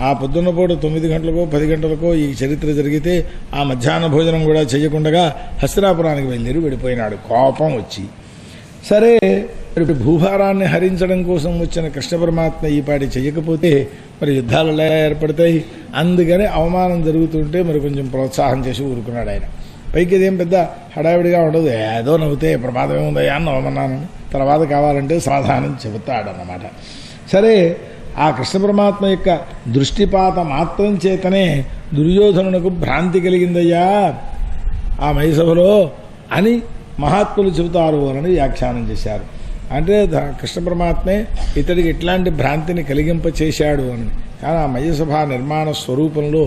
ఆ పొద్దున్న పూట 9 గంటలకో 10 గంటలకో ఈ చరిత్ర జరిగితే ఆ మధ్యాహ్న భోజనం కూడా చేయకుండా హస్తినాపురానికి వెళ్ళిపోయినాడు కోపం వచ్చి. సరే భూభారాన్ని హరించడం కోసం వచ్చిన కృష్ణ పరమాత్మ ఈ పాటి చెయ్యకపోతే మరి యుద్ధాలు ఎలా ఏర్పడతాయి? అందుకని అవమానం జరుగుతుంటే మరి కొంచెం ప్రోత్సాహం చేసి ఊరుకున్నాడు ఆయన. పైకి ఇదేం పెద్ద హడావిడిగా ఉండదు, ఏదో నవ్వుతే ప్రమాదం ఏముందయ్యా అని నవ్వమన్నానని తర్వాత కావాలంటే సమాధానం చెబుతాడన్నమాట. సరే ఆ కృష్ణ పరమాత్మ యొక్క దృష్టిపాత మాత్రం చేతనే దుర్యోధనునకు భ్రాంతి కలిగిందయ్యా ఆ మైసభలో అని మహాత్ములు చెబుతారు అని వ్యాఖ్యానం చేశారు. అంటే కృష్ణ పరమాత్మే ఇతడికి ఇట్లాంటి భ్రాంతిని కలిగింప చేశాడు అని. కానీ ఆ మయసభ నిర్మాణ స్వరూపంలో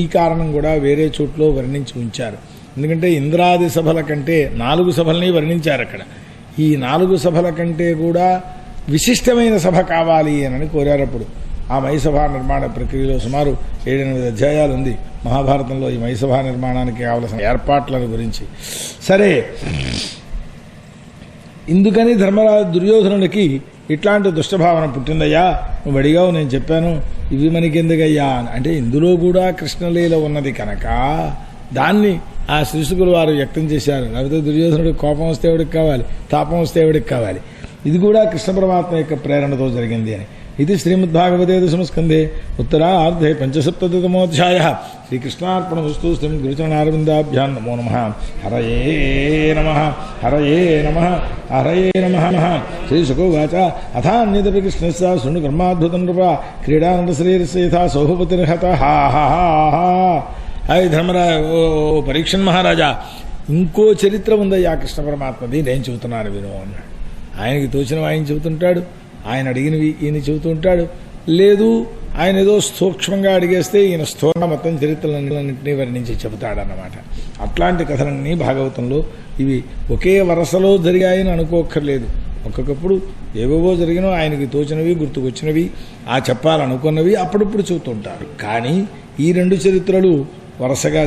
ఈ కారణం కూడా వేరే చోట్లో వర్ణించి ఉంచారు. ఎందుకంటే ఇంద్రాది సభల కంటే 4 సభల్ని వర్ణించారు అక్కడ. ఈ 4 సభల కంటే కూడా విశిష్టమైన సభ కావాలి అని కోరారప్పుడు. ఆ మైసభ నిర్మాణ ప్రక్రియలో సుమారు 7-8 అధ్యాయాలు ఉంది మహాభారతంలో ఈ మైసభ నిర్మాణానికి కావలసిన ఏర్పాట్లను గురించి. సరే, ఇందుకని ధర్మరాజు దుర్యోధనుడికి ఇట్లాంటి దుష్టభావన పుట్టిందయ్యా, నువ్వు అడిగావు, నేను చెప్పాను, ఇవి మనకెందుకయ్యా అంటే ఇందులో కూడా కృష్ణలీల ఉన్నది కనుక దాన్ని ఆ శ్రీశుకులు వారు వ్యక్తం చేశారు. లేకపోతే దుర్యోధనుడికి కోపం వస్తే ఎవడికి కావాలి, తాపం వస్తే ఎవడికి కావాలి. ఇది కూడా కృష్ణ పరమాత్మ యొక్క ప్రేరణతో జరిగింది అని. ఇది శ్రీమద్భాగవతే దశమస్కందే ఉత్తరార్ధే 75తమోధ్యాయః. శ్రీకృష్ణార్పణమస్తు. శ్రీ గురుచరణారవిందాభ్యాం నమో నమః. హరయే నమః, హరయే నమః, హరయే నమః. శ్రీశుకోవాచ అథాన్యదపి కృష్ణస్య శృణు కర్మాద్భుతం నృప క్రీడానందశ్రీరస్య యథా సౌభపతిర్హతః. అయి ధర్మరాజ, ఓ పరీక్షన్ మహారాజా, ఇంకో చరిత్ర ఉందయ్యా కృష్ణ పరమాత్మది, నేను చెబుతున్నాను విను అన్నాడు. ఆయనకి తోచినవి ఆయన చెబుతుంటాడు, ఆయన అడిగినవి ఈయన చెబుతూ ఉంటాడు. లేదు, ఆయన ఏదో సూక్ష్మంగా అడిగేస్తే ఈయన స్థూలంగా మొత్తం చరిత్రలన్నింటినీ వర్ణించి చెబుతాడన్నమాట. అట్లాంటి కథలన్నీ భాగవతంలో ఇవి ఒకే వరసలో జరిగాయని అనుకోక్కర్లేదు. ఒక్కొక్కప్పుడు ఏవేవో జరిగినో ఆయనకి తోచినవి, గుర్తుకొచ్చినవి, ఆ చెప్పాలనుకున్నవి అప్పుడప్పుడు చెబుతుంటారు. కానీ ఈ 2 చరిత్రలు వరుసగా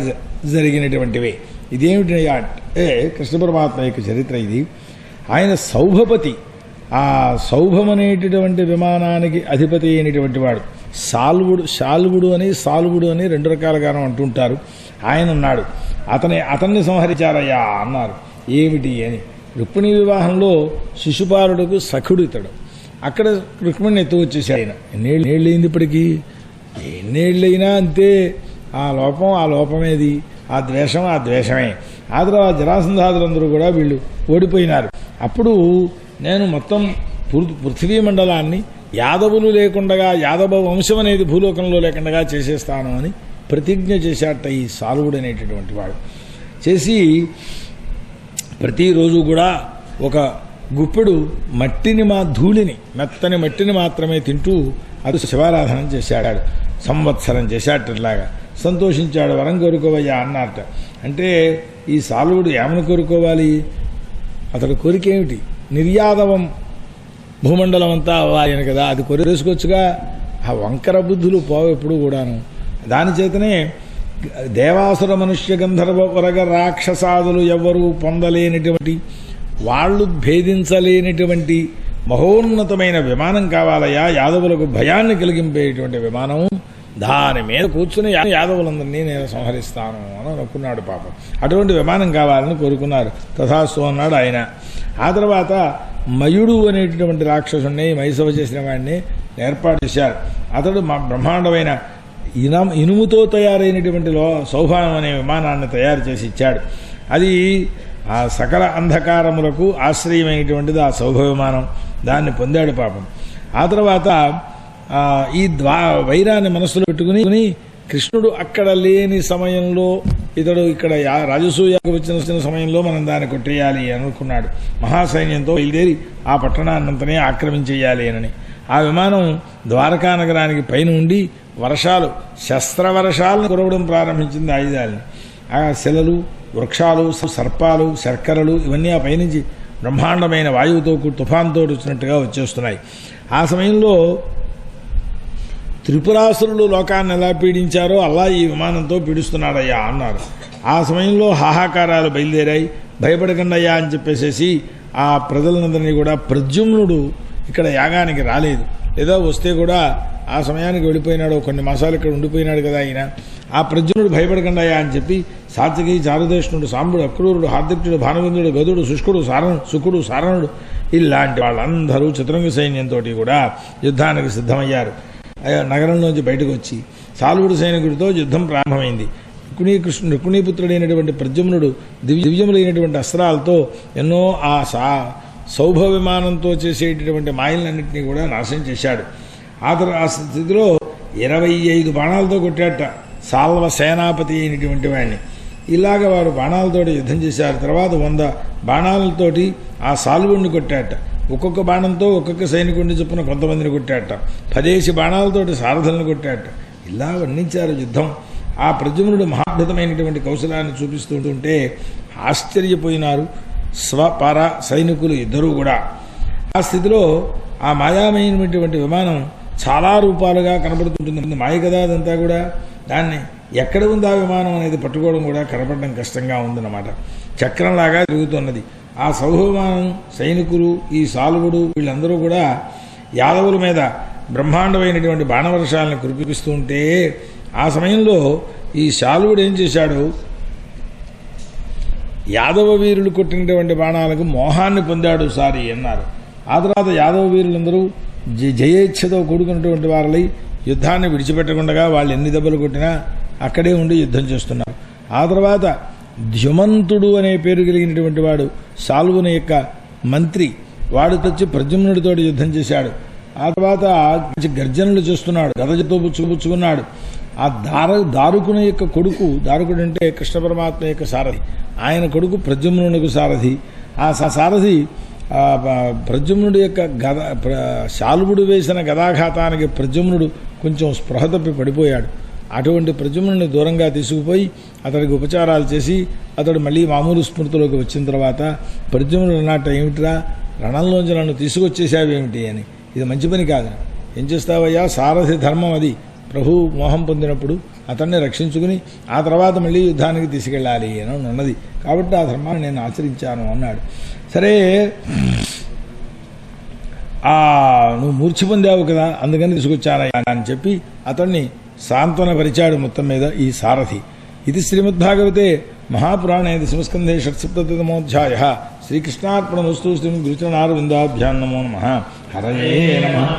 జరిగినటువంటివే. ఇదేమిటి అంటే కృష్ణ పరమాత్మ యొక్క చరిత్ర ఇది. ఆయన సౌభపతి, ఆ సౌభం అనేటటువంటి విమానానికి అధిపతి అయినటువంటి వాడు. శాల్వుడు అని 2 రకాలుగాను అంటుంటారు. ఆయన ఉన్నాడు. అతన్ని సంహరించారయ్యా అన్నారు. ఏమిటి అని, రుక్మిణీ వివాహంలో శిశుపాలుడుకు సఖుడు ఇతడు. అక్కడ రుక్మిణిని ఎత్తు వచ్చేసాడు ఆయన. ఎన్నేళ్ళైంది ఇప్పటికీ, ఎన్నేళ్ళైనా అంతే. ఆ లోపమేది, ఆ ద్వేషమే. ఆ తర్వాత జరాసంధాదులందరూ కూడా వీళ్ళు ఓడిపోయినారు. అప్పుడు నేను మొత్తం పృథివీ మండలాన్ని యాదవులు లేకుండా, యాదవ వంశం అనేది భూలోకంలో లేకుండా చేసేస్తాను అని ప్రతిజ్ఞ చేశాట ఈ సాల్వుడు అనేటటువంటి వాడు. చేసి ప్రతిరోజు కూడా ఒక గుప్పెడు ధూళిని, మెత్తని మట్టిని మాత్రమే తింటూ అది శివారాధన చేశాడు. సంవత్సరం చేశాటట్లాగా. సంతోషించాడు. వరం కోరుకోవయ్యా అన్నారట. అంటే ఈ సాల్వుడు ఏమని కోరుకోవాలి? అతడు కోరిక ఏమిటి? నిర్యాదవం భూమండలం అంతా అవ్వాలి కదా, అది కోరేసుకోవచ్చుగా. ఆ వంకర బుద్ధులు పోవు ఎప్పుడు కూడాను. దాని చేతనే దేవాసుర మనుష్య గంధర్వ వరగ రాక్షసాదులు ఎవ్వరూ పొందలేనిటువంటి, వాళ్ళు భేదించలేనిటువంటి మహోన్నతమైన విమానం కావాలయ్యా, యాదవులకు భయాన్ని కలిగింపేటువంటి విమానం. దాని మీద కూర్చుని యాదవులందరినీ నేను సంహరిస్తాను అని అనుకున్నాడు పాపం. అటువంటి విమానం కావాలని కోరుకున్నారు. తథాస్తు అన్నాడు ఆయన. ఆ తర్వాత మయుడు అనేటటువంటి రాక్షసుని మైసవ చేసిన వాడిని ఏర్పాటు చేశారు. అతడు బ్రహ్మాండమైన ఇనుముతో తయారైనటువంటి సౌభానం అనే విమానాన్ని తయారు చేసి ఇచ్చాడు. అది ఆ సకల అంధకారములకు ఆశ్రయమైనటువంటిది ఆ సౌభ విమానం. దాన్ని పొందాడు పాపం. ఆ తర్వాత ఈ వైరాన్ని మనసులో పెట్టుకుని కృష్ణుడు అక్కడ లేని సమయంలో, ఇతడు ఇక్కడ రాజసూయాకు వచ్చిన సమయంలో మనం దాన్ని కొట్టేయాలి అనుకున్నాడు. మహాసైన్యంతో బయలుదేరి ఆ పట్టణాన్నంతనే ఆక్రమించేయాలి అని. ఆ విమానం ద్వారకా నగరానికి పైన ఉండి శస్త్రవర్షాలను కురవడం ప్రారంభించింది ఆయుధాలని. ఆ శిలలు, వృక్షాలు, సర్పాలు, శర్కరలు ఇవన్నీ ఆ పైనుంచి బ్రహ్మాండమైన వాయువుతో తుఫాన్తో వచ్చినట్టుగా వచ్చేస్తున్నాయి. ఆ సమయంలో త్రిపురాసురులు లోకాన్ని ఎలా పీడించారో అలా ఈ విమానంతో పీడిస్తున్నాడయ్యా అన్నారు. ఆ సమయంలో హాహాకారాలు బయలుదేరాయి. భయపడకండయ్యా అని చెప్పేసేసి ఆ ప్రజలందరినీ కూడా, ప్రద్యుమ్నుడు ఇక్కడ యాగానికి రాలేదు, ఏదో వస్తే కూడా ఆ సమయానికి వెళ్ళిపోయినాడు, కొన్ని మాసాలు ఇక్కడ ఉండిపోయినాడు కదా ఆయన. ఆ ప్రద్యుమ్నుడు భయపడకండయ్యా అని చెప్పి సాత్వికి, చారుదేష్ణుడు, సాంబుడు, అక్రూరుడు, హార్దిక్యుడు, భానువిందుడు, గదుడు, శుకుడు, సారణుడు ఇలాంటి వాళ్ళందరూ చతురంగ సైన్యంతో కూడా యుద్ధానికి సిద్ధమయ్యారు. నగరంలోంచి బయటకు వచ్చి సాల్వుడు సైనికుడితో యుద్ధం ప్రారంభమైంది. రుక్మిణీపుత్రుడైనటువంటి ప్రద్యుమ్నుడు దివ్యములైనటువంటి అస్త్రాలతో ఎన్నో ఆ సౌభ విమానంతో చేసేటటువంటి మాయలన్నింటినీ కూడా నాశనం చేశాడు. ఆ స్థితిలో 25 బాణాలతో కొట్టాట సాల్వ సేనాపతి అయినటువంటి వాడిని. ఇలాగ వారు బాణాలతోటి యుద్ధం చేశారు. తర్వాత 100 బాణాలతోటి ఆ సాల్వుడిని కొట్టాట. ఒక్కొక్క బాణంతో ఒక్కొక్క సైనికుడిని చొప్పున కొంతమందిని కొట్టాట. 10 బాణాలతోటి సారథులను కొట్టాట. ఇలా వర్ణించారు యుద్ధం. ఆ ప్రద్యుమ్నుడు మహాద్భుతమైనటువంటి కౌశలాన్ని చూపిస్తుంటే ఆశ్చర్యపోయినారు స్వపర సైనికులు ఇద్దరూ కూడా. ఆ స్థితిలో ఆ మాయామయమైనటువంటి విమానం చాలా రూపాలుగా కనబడుతుంటుంది. మాయ కదా అదంతా కూడా. దాన్ని ఎక్కడ ఉంది ఆ విమానం అనేది పట్టుకోవడం కూడా కనపడడం కష్టంగా ఉందన్నమాట. చక్రంలాగా తిరుగుతున్నది. ఆ సౌహవిమానం సైనికులు, ఈ సాల్వుడు వీళ్ళందరూ కూడా యాదవుల మీద బ్రహ్మాండమైనటువంటి బాణవర్షాలను కురిపిస్తూ ఉంటే ఆ సమయంలో ఈ శాల్వుడు ఏం చేశాడు, యాదవ వీరులు కొట్టినటువంటి బాణాలకు మోహాన్ని పొందాడు సారి అన్నారు. ఆ తర్వాత యాదవ వీరులందరూ జయేచ్ఛతో కూడుకున్నటువంటి వారలై యుద్ధాన్ని విడిచిపెట్టకుండా వాళ్ళు ఎన్ని దెబ్బలు కొట్టినా అక్కడే ఉండి యుద్ధం చేస్తున్నారు. ఆ తర్వాత ద్యుమంతుడు అనే పేరు కలిగినటువంటి వాడు సాల్వుని యొక్క మంత్రి, వాడు తెచ్చి ప్రద్యుమ్నుడితోటి యుద్ధం చేశాడు. ఆ తర్వాత గర్జనలు చేస్తున్నాడు, గదజతో పుచ్చుకున్నాడు. ఆ దారుకుని యొక్క కొడుకు, దారుకుడు అంటే కృష్ణ పరమాత్మ యొక్క సారథి, ఆయన కొడుకు ప్రద్యుమ్నుడికి సారథి. ఆ సారథి ప్రద్యుమ్నుడి యొక్క శాల్వుడు వేసిన గదాఘాతానికి ప్రద్యుమ్నుడు కొంచెం స్పృహ తప్పి పడిపోయాడు. అటువంటి ప్రద్యుమ్నుడిని దూరంగా తీసుకుపోయి అతడికి ఉపచారాలు చేసి అతడు మళ్ళీ మామూలు స్మృతిలోకి వచ్చిన తర్వాత ప్రద్యుమ్నుడు అన్నట్ట, ఏమిట్రా రణంలోంచి నన్ను తీసుకొచ్చేసావేమిటి అని, ఇది మంచి పని కాదు. ఏం చేస్తావయ్యా, సారథి ధర్మం అది. ప్రభు మోహం పొందినప్పుడు అతన్ని రక్షించుకుని ఆ తర్వాత మళ్ళీ యుద్ధానికి తీసుకెళ్ళాలి అని ఉన్నది. కాబట్టి ఆ ధర్మాన్ని నేను ఆచరించాను అన్నాడు. సరే, నువ్వు మూర్ఛ పొందావు కదా, అందుకని తీసుకొచ్చానయ్యా అని చెప్పి అతన్ని సాంత్వన పరిచాడు మొత్తం మీద ఈ సారథి. ఇది శ్రీమద్భాగవతే మహాపురాణే దశమస్కంధే షట్సప్తతితమోధ్యాయ. శ్రీకృష్ణార్పణమస్తు. శ్రీ గురుచరణారవిందాభ్యాం నమో నమః. హరయే నమః.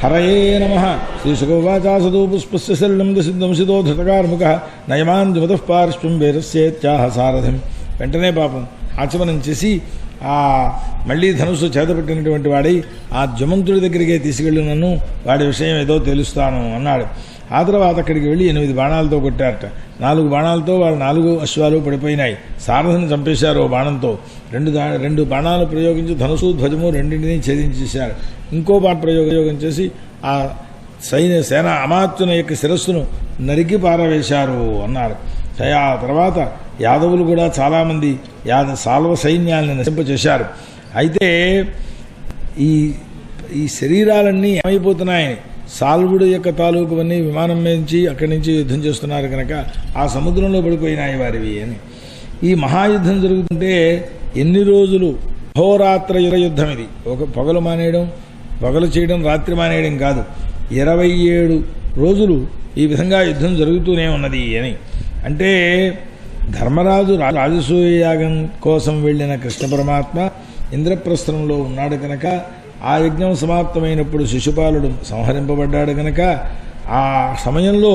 హరయే నమః. శ్రీసుకోవాచాసదో పుష్పస్య శల్యం దసిద్ధంసిదో ధృతకార్ముకః నయమాంజుమతః పార్శ్వం వేరస్యేత్యాహ సారథిం. వెంటనే పాపం ఆచమనం చేసి మళ్ళీ ధనుసు చేతపెట్టినటువంటి వాడై ఆ జమంతుడి దగ్గరికే తీసుకెళ్ళి నన్ను వాడి విషయం ఏదో తెలుస్తాను అన్నాడు. ఆ తర్వాత అక్కడికి వెళ్ళి 8 బాణాలతో కొట్టారట. 4 బాణాలతో వాళ్ళు 4 అశ్వాలు పడిపోయినాయి. సారథిని చంపేశారు ఓ బాణంతో. 2 బాణాలు ప్రయోగించి ధనుసు ధ్వజము రెండింటినీ ఛేదించేశారు. ఇంకో బాణ ప్రయోగం చేసి ఆ సేన అమాత్యుని యొక్క శిరస్సును నరికి పారవేశారు అన్నారు. ఆ తర్వాత యాదవులు కూడా చాలామంది సాల్వ సైన్యాన్ని నశింపచేశారు. అయితే ఈ శరీరాలన్నీ ఏమైపోతున్నాయని సాల్వుడు యొక్క తాలూకువన్నీ విమానం నుంచి అక్కడి నుంచి యుద్ధం చేస్తున్నారు కనుక ఆ సముద్రంలో పడిపోయినాయి వారివి అని. ఈ మహాయుద్ధం జరుగుతుంటే ఎన్ని రోజులు, అహోరాత్ర యుద్ధం ఇది. ఒక పగలు మానేయడం, పగలు చేయడం, రాత్రి మానేయడం కాదు, 27 రోజులు ఈ విధంగా యుద్ధం జరుగుతూనే ఉన్నది అని. అంటే ధర్మరాజు రాజసూయ యాగం కోసం వెళ్ళిన కృష్ణ పరమాత్మ ఇంద్రప్రస్థంలో ఉన్నాడు కనుక ఆ యజ్ఞం సమాప్తమైనప్పుడు శిశుపాలుడు సంహరింపబడ్డాడు కనుక ఆ సమయంలో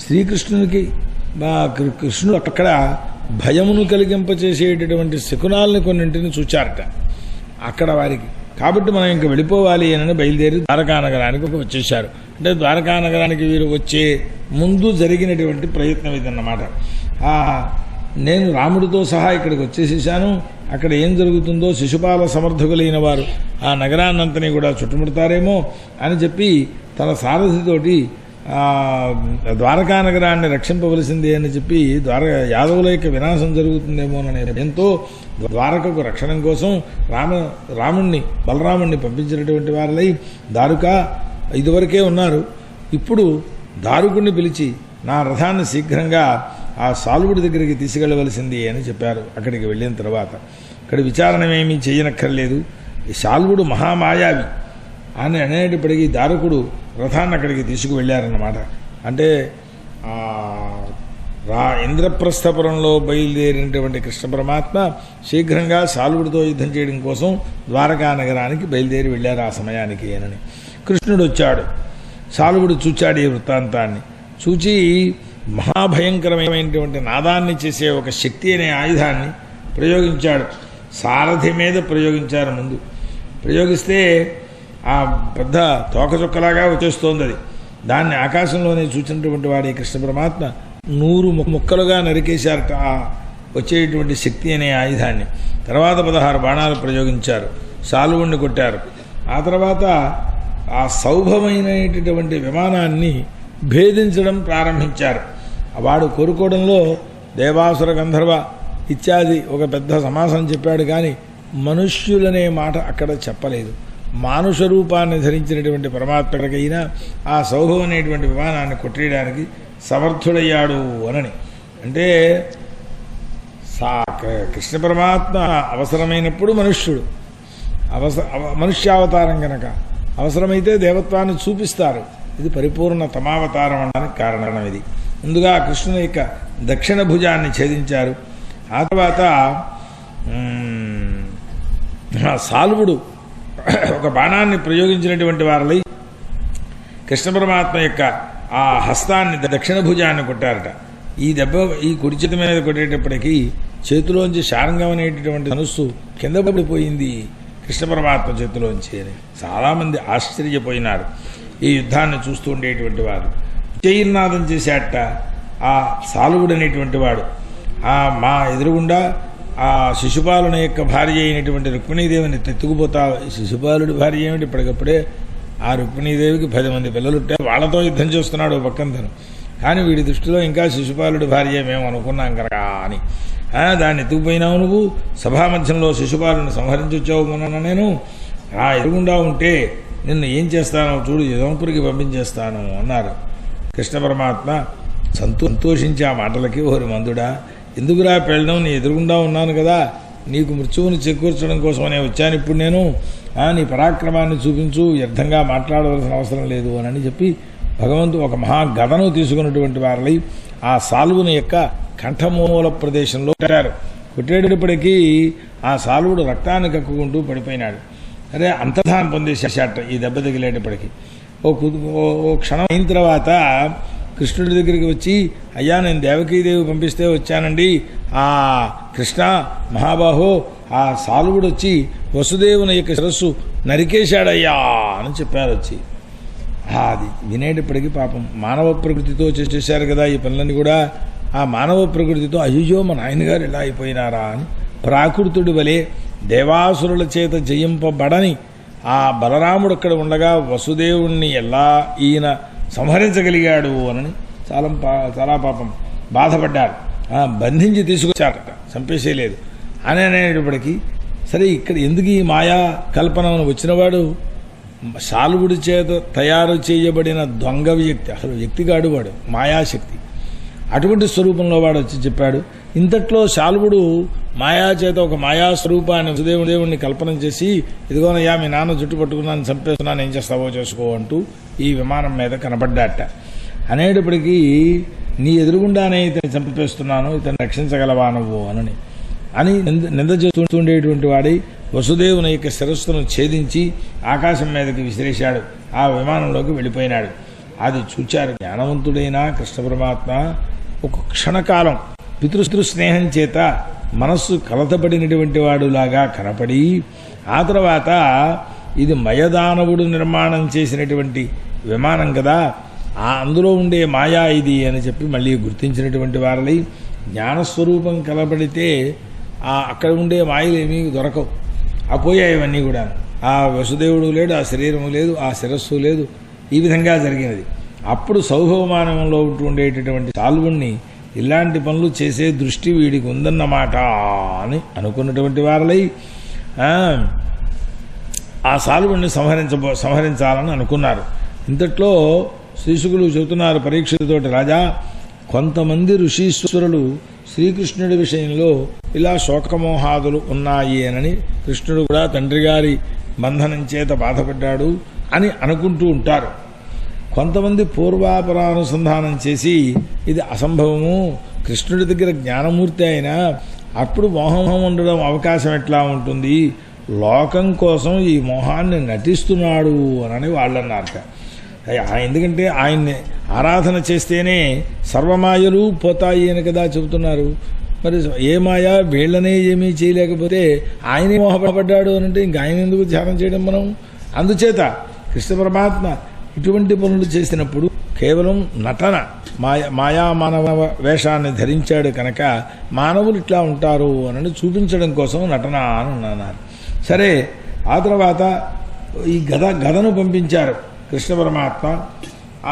శ్రీకృష్ణునికి కృష్ణుడు అక్కడ భయమును కలిగింపచేసేటటువంటి శకునాలని కొన్నింటిని చూచారట అక్కడ వారికి. కాబట్టి మనం ఇంక వెళ్ళిపోవాలి అని బయలుదేరి ద్వారకానగరానికి వచ్చేశారు. అంటే ద్వారకానగరానికి వీరు వచ్చే ముందు జరిగినటువంటి ప్రయత్నం ఇదన్నమాట. నేను రాముడితో సహా ఇక్కడికి వచ్చేసేసాను, అక్కడ ఏం జరుగుతుందో శిశుపాల సమర్థకులైన వారు ఆ నగరాన్నంతని కూడా చుట్టుముడతారేమో అని చెప్పి తన సారథితోటి ద్వారకా నగరాన్ని రక్షింపవలసింది అని చెప్పి యాదవుల యొక్క వినాశం జరుగుతుందేమోననే భయంతో ద్వారకకు రక్షణ కోసం బలరాముణ్ణి పంపించినటువంటి వారిలై దారుక ఇదివరకే ఉన్నారు. ఇప్పుడు దారుకుణ్ణి పిలిచి నా రథాన్ని శీఘ్రంగా ఆ సాల్వుడి దగ్గరికి తీసుకెళ్లవలసింది అని చెప్పారు. అక్కడికి వెళ్ళిన తర్వాత అక్కడ విచారణమేమీ చేయనక్కర్లేదు, ఈ సాల్వుడు మహామాయావి అని అనేటప్పటికీ దారుకుడు రథాన్ని అక్కడికి తీసుకువెళ్ళారన్నమాట. అంటే ఇంద్రప్రస్థపురంలో బయలుదేరినటువంటి కృష్ణ పరమాత్మ శీఘ్రంగా సాల్వుడితో యుద్ధం చేయడం కోసం ద్వారకా నగరానికి బయలుదేరి వెళ్ళారు ఆ సమయానికి అని. కృష్ణుడు వచ్చాడు, సాల్వుడు చూచాడు ఈ వృత్తాంతాన్ని. చూచి మహాభయంకరమైనటువంటి నాదాన్ని చేసే ఒక శక్తి అనే ఆయుధాన్ని ప్రయోగించాడు. సారథి మీద ప్రయోగించారు. ముందు ప్రయోగిస్తే ఆ పెద్ద తోకచుక్కలాగా వచ్చేస్తోంది. అది దాన్ని ఆకాశంలోనే చూసినటువంటి వాడి కృష్ణ పరమాత్మ 100 ముక్కలుగా నరికేశారట ఆ వచ్చేటువంటి శక్తి అనే ఆయుధాన్ని. తర్వాత 16 బాణాలు ప్రయోగించారు, సాలువుణ్ణి కొట్టారు. ఆ తర్వాత ఆ సౌభమైనటువంటి విమానాన్ని భేదించడం ప్రారంభించారు. వాడు కోరుకోవడంలో దేవాసుర గంధర్వ ఇత్యాది ఒక పెద్ద సమాసం చెప్పాడు, కానీ మనుష్యులనే మాట అక్కడ చెప్పలేదు. మానుష రూపాన్ని ధరించినటువంటి పరమాత్మకైనా ఆ సౌభవం అనేటువంటి విమానాన్ని కొట్టేయడానికి సమర్థుడయ్యాడు అనని. అంటే కృష్ణ పరమాత్మ అవసరమైనప్పుడు మనుష్యుడు, మనుష్యావతారం కనుక అవసరమైతే దేవత్వాన్ని చూపిస్తారు. ఇది పరిపూర్ణ తమావతారం అనడానికి కారణం ఇది. ముందుగా కృష్ణుని యొక్క దక్షిణ భుజాన్ని ఛేదించారు. ఆ తర్వాత సాల్వుడు ఒక బాణాన్ని ప్రయోగించినటువంటి వారిలో కృష్ణ పరమాత్మ యొక్క ఆ హస్తాన్ని దక్షిణ భుజాన్ని కొట్టారట. ఈ దెబ్బ ఈ కుడి చేతి మీద కొట్టేటప్పటికీ చేతిలోంచి శారంగం అనేటటువంటి ధనుస్సు కింద పడిపోయింది కృష్ణ పరమాత్మ చేతిలోంచి అని చాలామంది ఆశ్చర్యపోయినారు. ఈ యుద్ధాన్ని చూస్తూ ఉండేటువంటి వారు జైర్నాదం చేశాట ఆ సాలువుడు అనేటువంటి వాడు. మా ఎదురుగుండా ఆ శిశుపాలుని యొక్క భార్య అయినటువంటి రుక్మిణీదేవిని తెత్తుకుపోతా. శిశుపాలుడి భార్య ఏమిటి, ఇప్పటికప్పుడే ఆ రుక్మిణీదేవికి 10 మంది పిల్లలుంటే వాళ్ళతో యుద్ధం చేస్తున్నాడు పక్కన. కానీ వీడి దృష్టిలో ఇంకా శిశుపాలుడి భార్య మేము అనుకున్నాం కనుక అని దాన్ని ఎత్తుకుపోయినావు నువ్వు. సభామధ్యంలో శిశుపాలుని సంహరించొచ్చావు మొన్న. నేను ఆ ఎదురుగుండా ఉంటే నిన్ను ఏం చేస్తానో చూడు, యదవంపురికి పంపించేస్తాను అన్నారు. కృష్ణ పరమాత్మ సంతోషించి ఆ మాటలకి, ఓరి మందుడా ఎందుకురా పెళ్ళడం, నీ ఎదురుగుండా ఉన్నాను కదా, నీకు మృత్యువుని చేకూర్చడం కోసమనే వచ్చాను ఇప్పుడు నేను, నీ పరాక్రమాన్ని చూపించు, వ్యర్థంగా మాట్లాడవలసిన అవసరం లేదు అని చెప్పి భగవంతుడు ఒక మహాగదను తీసుకున్నటువంటి వారిని ఆ సాల్వుని యొక్క కంఠమూల ప్రదేశంలో కొట్టారు. కొట్టేటప్పటికీ ఆ సాల్వుడు రక్తాన్ని కక్కుకుంటూ పడిపోయినాడు. అరే అంతర్ధానం పొందేశాట ఈ దెబ్బ తగిలేటప్పటికీ. ఓ క్షణం అయిన తర్వాత కృష్ణుడి దగ్గరికి వచ్చి, అయ్యా నేను దేవకీదేవి పంపిస్తే వచ్చానండి, ఆ కృష్ణ మహాబాహో ఆ సాలువుడు వచ్చి వసుదేవుని యొక్క శిరస్సు నరికేశాడయ్యా అని చెప్పారు వచ్చి. అది వినేటప్పటికీ పాపం మానవ ప్రకృతితో చేశారు కదా ఈ పనులన్నీ కూడా. ఆ మానవ ప్రకృతితో అయ్యో మా నాయనగారు ఇలా అయిపోయినారా అని ప్రాకృతుడి వలె దేవాసురుల చేత జయింపబడని ఆ బలరాముడు అక్కడ ఉండగా వసుదేవుణ్ణి ఎలా ఈయన సంహరించగలిగాడు అని చాలా పాపం బాధపడ్డారు. బంధించి తీసుకొచ్చారట, చంపేసేయలేదు అని అనేటప్పటికీ సరే ఇక్కడ ఎందుకు ఈ మాయా కల్పనను వచ్చినవాడు సాల్వుడి చేత తయారు చేయబడిన దొంగ వ్యక్తి, అసలు వ్యక్తిగాడు వాడు, మాయాశక్తి. అటువంటి స్వరూపంలో వాడు వచ్చి చెప్పాడు. ఇంతట్లో శాల్వుడు మాయా చేత ఒక మాయా స్వరూపాన్ని వసుదేవుడిని కల్పన చేసి, ఇదిగోనయ్యా మీ నాన్న జుట్టు పట్టుకున్నాను చంపేస్తున్నాను, ఏం చేస్తావో చేసుకో అంటూ ఈ విమానం మీద కనబడ్డాట. అనేటప్పటికీ నీ ఎదురుగుండానే ఇతన్ని చంపేస్తున్నాను, ఇతన్ని రక్షించగలవా నువ్వు అని నింద చేస్తుండేటువంటి వాడి వసుదేవుని యొక్క శిరస్సును ఛేదించి ఆకాశం మీదకి విసిరేశాడు. ఆ విమానంలోకి వెళ్ళిపోయినాడు. అది చూచారు జ్ఞానవంతుడైన కృష్ణ పరమాత్మ. ఒక క్షణకాలం పితృ స్నేహం చేత మనస్సు కలతపడినటువంటి వాడులాగా కనపడి, ఆ తర్వాత ఇది మయదానవుడు నిర్మాణం చేసినటువంటి విమానం కదా, అందులో ఉండే మాయా ఇది అని చెప్పి మళ్ళీ గుర్తించినటువంటి వారలై జ్ఞానస్వరూపం కలబడితే అక్కడ ఉండే మాయలు ఏమీ దొరకవు, పోయాయి ఇవన్నీ కూడా. ఆ వసుదేవుడు లేడు, ఆ శరీరము లేదు, ఆ శిరస్సు లేదు, ఈ విధంగా జరిగినది. అప్పుడు సౌభవమానంలో ఉండేటటువంటి సాల్వుణ్ణి ఇలాంటి పనులు చేసే దృష్టి వీడికి ఉందన్నమాట అని అనుకున్నటువంటి వారలై ఆ సాల్వుణ్ణి సంహరించాలని అనుకున్నారు. ఇంతట్లో శ్రీశుకులు చెబుతున్నారు పరీక్షతోటి, రాజా కొంతమంది ఋషీశ్వరులు శ్రీకృష్ణుడి విషయంలో ఇలా శోకమోహాదులు ఉన్నాయి అని, కృష్ణుడు కూడా తండ్రి గారి బంధనం చేత బాధపడ్డాడు అని అనుకుంటూ ఉంటారు. కొంతమంది పూర్వాపరానుసంధానం చేసి ఇది అసంభవము, కృష్ణుడి దగ్గర జ్ఞానమూర్తి అయినా అప్పుడు మోహం ఉండడం అవకాశం ఎట్లా ఉంటుంది, లోకం కోసం ఈ మోహాన్ని నటిస్తున్నాడు అని వాళ్ళు అన్నారట. ఎందుకంటే ఆయన్ని ఆరాధన చేస్తేనే సర్వమాయలు పోతాయి అని కదా చెబుతున్నారు. మరి ఏ మాయ వీళ్ళనే ఏమీ చేయలేకపోతే ఆయనే మోహపడ్డాడు అని అంటే ఇంక ఆయన ఎందుకు ధ్యానం చేయడం మనం అందుచేత కృష్ణ పరమాత్మ ఇటువంటి పనులు చేసినప్పుడు కేవలం నటన మాయామానవ వేషాన్ని ధరించాడు కనుక మానవులు ఇట్లా ఉంటారు అని చూపించడం కోసం నటన అని అన్నారు. సరే, ఆ తర్వాత ఈ గదను పంపించారు కృష్ణ పరమాత్మ.